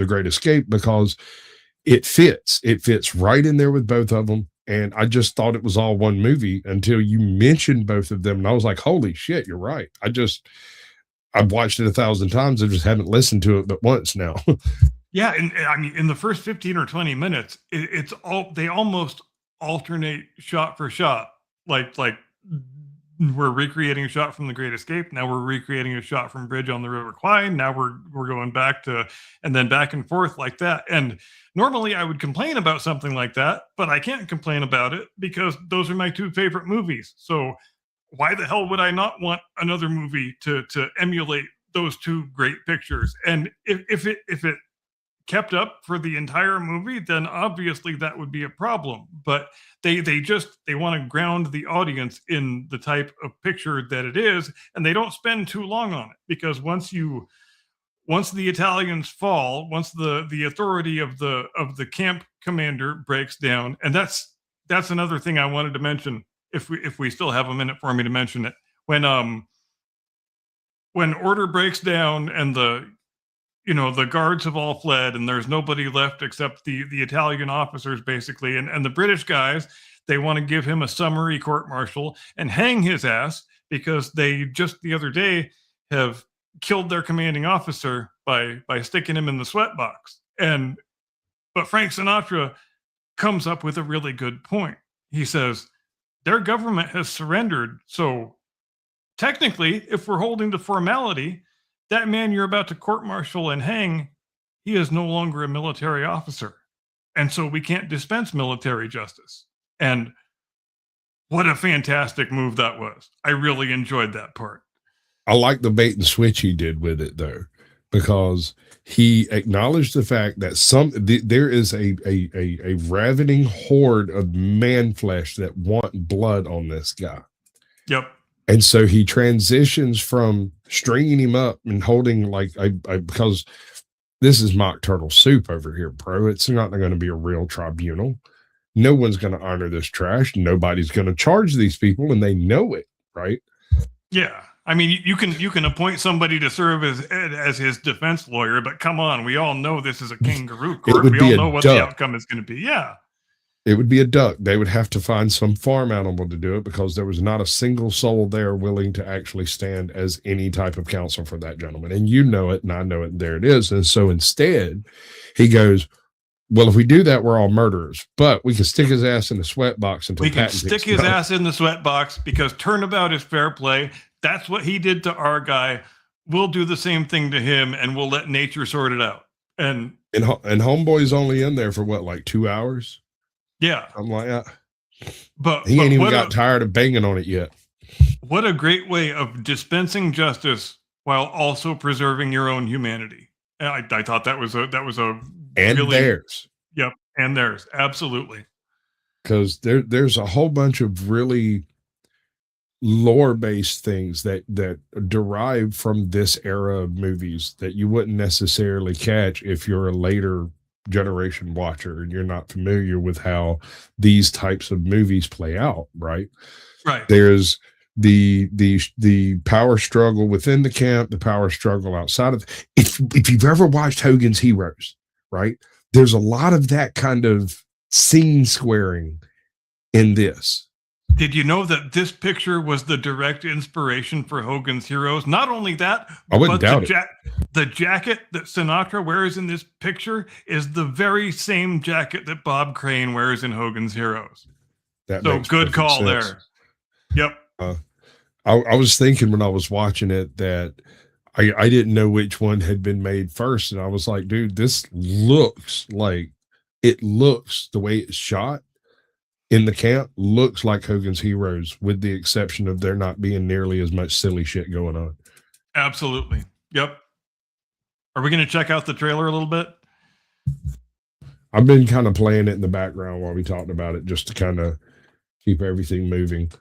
Great Escape, because it fits right in there with both of them. And I just thought it was all one movie until you mentioned both of them, and I was like, holy shit, you're right. I've watched it 1,000 times. I just haven't listened to it but once now. Yeah, and I mean, in the first 15 or 20 minutes, they almost alternate shot for shot. Like we're recreating a shot from The Great Escape. Now we're recreating a shot from Bridge on the River Kwai. Now we're going back to, and then back and forth like that. And normally I would complain about something like that, but I can't complain about it because those are my two favorite movies. So why the hell would I not want another movie to emulate those two great pictures? And if it kept up for the entire movie, then obviously that would be a problem. But they want to ground the audience in the type of picture that it is, and they don't spend too long on it, because once the Italians fall, once the authority of the camp commander breaks down, and that's another thing I wanted to mention, if we still have a minute for me to mention it. When order breaks down and the guards have all fled and there's nobody left except the Italian officers, basically, and the British guys, they want to give him a summary court-martial and hang his ass, because they just the other day have killed their commanding officer by sticking him in the sweatbox. But Frank Sinatra comes up with a really good point. He says, their government has surrendered, so technically, if we're holding to formality, that man you're about to court-martial and hang, he is no longer a military officer. And so we can't dispense military justice. And what a fantastic move that was. I really enjoyed that part. I like the bait and switch he did with it, though, because he acknowledged the fact that there is a ravening horde of man flesh that want blood on this guy. Yep. And so he transitions from stringing him up and holding because this is mock turtle soup over here, bro. It's not going to be a real tribunal. No one's going to honor this trash. Nobody's going to charge these people, and they know it, right? Yeah. I mean, you can appoint somebody to serve as his defense lawyer, but come on, we all know this is a kangaroo court. We all know what the outcome is going to be. Yeah. It would be a duck. They would have to find some farm animal to do it, because there was not a single soul there willing to actually stand as any type of counsel for that gentleman. And you know it, and I know it, and there it is. And so instead, he goes, well, if we do that, we're all murderers, but we can stick his ass in the sweat box until we can stick his ass in the sweat box, because turnabout is fair play. That's what he did to our guy. We'll do the same thing to him, and we'll let nature sort it out. And Homeboy's only in there for what, like 2 hours? Yeah. I'm like, but he ain't even got tired of banging on it yet. What a great way of dispensing justice while also preserving your own humanity. I thought that was a and really, theirs. Yep, and theirs, absolutely. Because there's a whole bunch of really lore-based things that derive from this era of movies that you wouldn't necessarily catch if you're a later generation watcher and you're not familiar with how these types of movies play out, right? Right. There's the power struggle within the camp, the power struggle outside of if you've ever watched Hogan's Heroes, right? There's a lot of that kind of scene squaring in this. Did you know that this picture was the direct inspiration for Hogan's Heroes? Not only that, I wouldn't doubt it. The jacket that Sinatra wears in this picture is the very same jacket that Bob Crane wears in Hogan's Heroes. So good call sense. There. Yep. I was thinking when I was watching it that I didn't know which one had been made first. And I was like, dude, this looks the way it's shot in the camp looks like Hogan's Heroes, with the exception of there not being nearly as much silly shit going on. Absolutely. Yep. Are we going to check out the trailer a little bit? I've been kind of playing it in the background while we talked about it, just to kind of keep everything moving.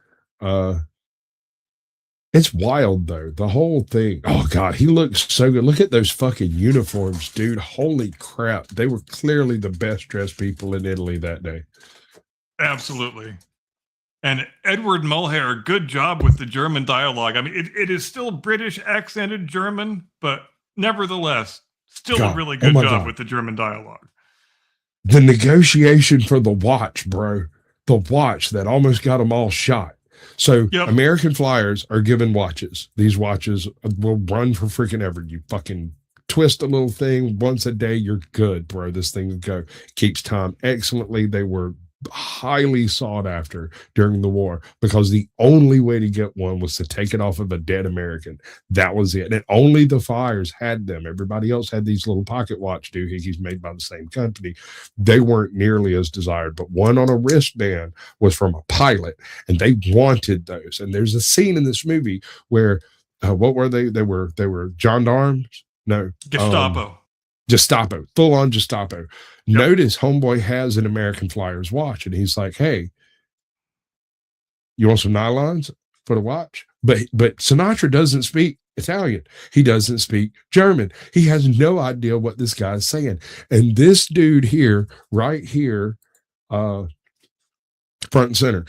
It's wild though. The whole thing. Oh God, he looks so good. Look at those fucking uniforms, dude. Holy crap. They were clearly the best dressed people in Italy that day. Absolutely. And Edward Mulhare, good job with the German dialogue. I mean, it is still British accented German, but nevertheless, still a really good job with the German dialogue. The negotiation for the watch, bro. The watch that almost got them all shot. So American flyers are given watches. These watches will run for freaking ever. You fucking twist a little thing once a day, you're good, bro. This thing keeps time excellently. They were highly sought after during the war because the only way to get one was to take it off of a dead American. That was it. And only the flyers had them. Everybody else had these little pocket watch doohickeys made by the same company. They weren't nearly as desired, but one on a wristband was from a pilot, and they wanted those. And there's a scene in this movie where what were they? They were gendarmes. No, Gestapo. Gestapo, full on Gestapo. Notice homeboy has an American Flyers watch, and he's like, "Hey, you want some nylons for the watch?" But Sinatra doesn't speak Italian. He doesn't speak German. He has no idea what this guy's saying. And this dude here, right here, front and center,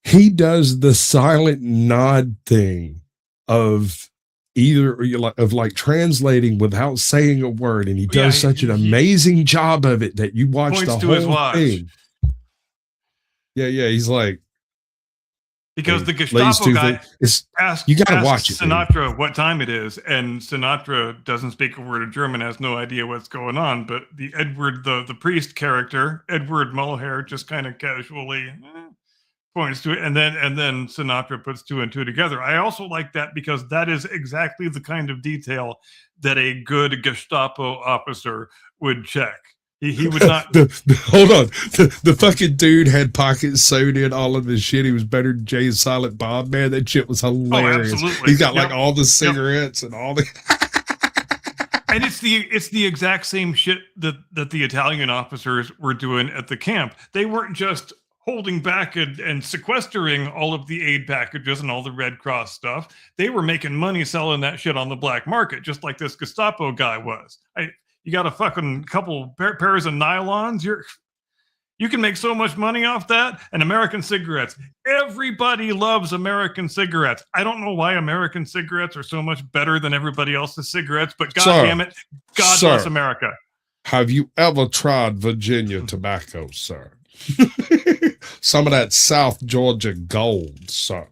he does the silent nod thing of like translating without saying a word, and he does such an amazing job of it that you watch the whole thing. Yeah, he's like, because the Gestapo guy you gotta watch it, Sinatra what time it is, and Sinatra doesn't speak a word of German, has no idea what's going on. But the Edward, the priest character, Edward Mulhare, just kind of casually points to it, and then Sinatra puts two and two together. I also like that because that is exactly the kind of detail that a good Gestapo officer would check. He would not. Hold on. The fucking dude had pockets sewed in all of his shit. He was better than Jay Silent Bob, man. That shit was hilarious. Oh, absolutely. He's got like all the cigarettes and all the. And it's the exact same shit that the Italian officers were doing at the camp. They weren't just holding back and sequestering all of the aid packages and all the Red Cross stuff. They were making money selling that shit on the black market, just like this Gestapo guy was. You got a fucking couple pairs of nylons. You can make so much money off that. And American cigarettes. Everybody loves American cigarettes. I don't know why American cigarettes are so much better than everybody else's cigarettes, but damn it, God bless America. Have you ever tried Virginia tobacco, sir? Some of that South Georgia gold, sir.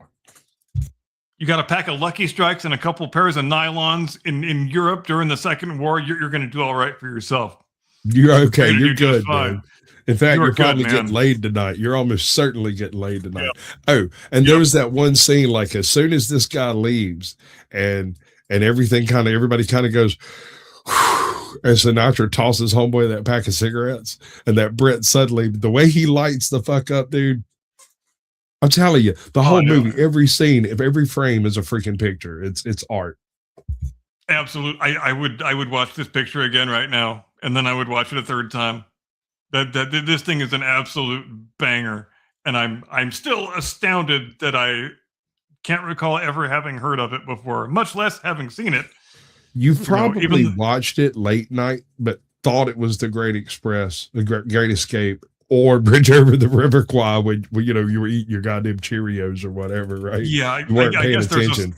You got a pack of Lucky Strikes and a couple pairs of nylons in Europe during the Second War, you're going to do all right for yourself. You're okay. You're good, man. In fact, you're probably getting laid tonight. You're almost certainly getting laid tonight. Yeah. Oh, and there was that one scene, like as soon as this guy leaves and everybody kind of goes, whew, and Sinatra tosses homeboy that pack of cigarettes, and that Brett suddenly, the way he lights the fuck up, dude. I'm telling you, the whole movie, every scene, every frame is a freaking picture. It's art. Absolutely. I would watch this picture again right now, and then I would watch it a third time. This thing is an absolute banger, and I'm still astounded that I can't recall ever having heard of it before, much less having seen it. You've probably watched it late night, but thought it was The Great Express, The Great Escape, or Bridge Over the River Kwai when you were eating your goddamn Cheerios or whatever, right? Yeah, you weren't paying attention.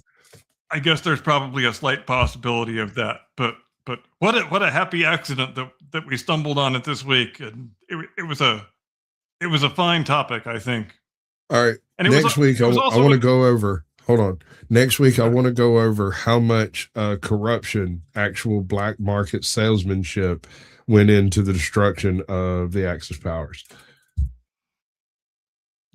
I guess there's probably a slight possibility of that, but what a happy accident that we stumbled on it this week, and it was a fine topic, I think. All right, and next week I want to go over. Hold on. Next week I want to go over how much corruption, actual black market salesmanship, went into the destruction of the Axis powers.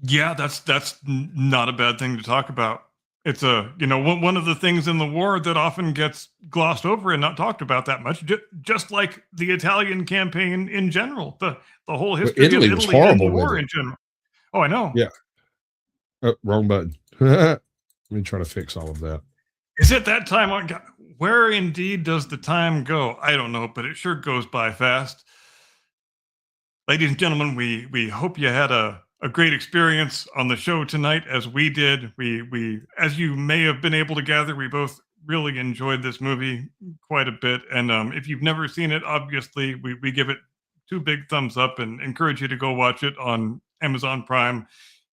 Yeah, that's not a bad thing to talk about. It's one of the things in the war that often gets glossed over and not talked about that much. Just like the Italian campaign in general, the whole history of Italy was horrible in the war in general. Oh, I know. Yeah. Oh, wrong button. Let me try to fix all of that. Is it that time on? Where indeed does the time go? I don't know, but it sure goes by fast. Ladies and gentlemen, we hope you had a great experience on the show tonight, as we did. We as you may have been able to gather, we both really enjoyed this movie quite a bit. And if you've never seen it, obviously we give it 2 big thumbs up and encourage you to go watch it on Amazon Prime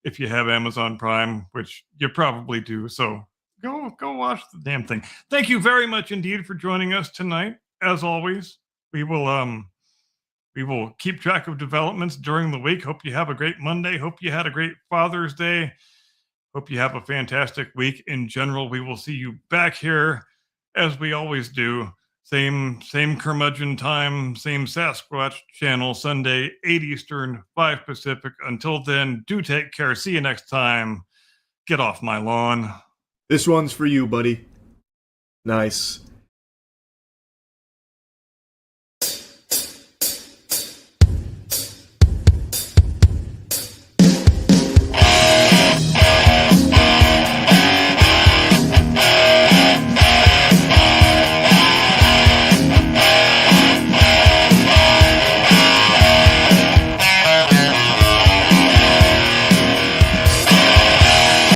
if you have Amazon Prime, which you probably do. So go watch the damn thing. Thank you very much indeed for joining us tonight. As always, we will keep track of developments during the week. Hope you have a great Monday. Hope you had a great Father's Day. Hope you have a fantastic week in general. We will see you back here as we always do. Same curmudgeon time, same Sasquatch channel, Sunday, 8 Eastern, 5 Pacific. Until then, do take care. See you next time. Get off my lawn. This one's for you, buddy. Nice.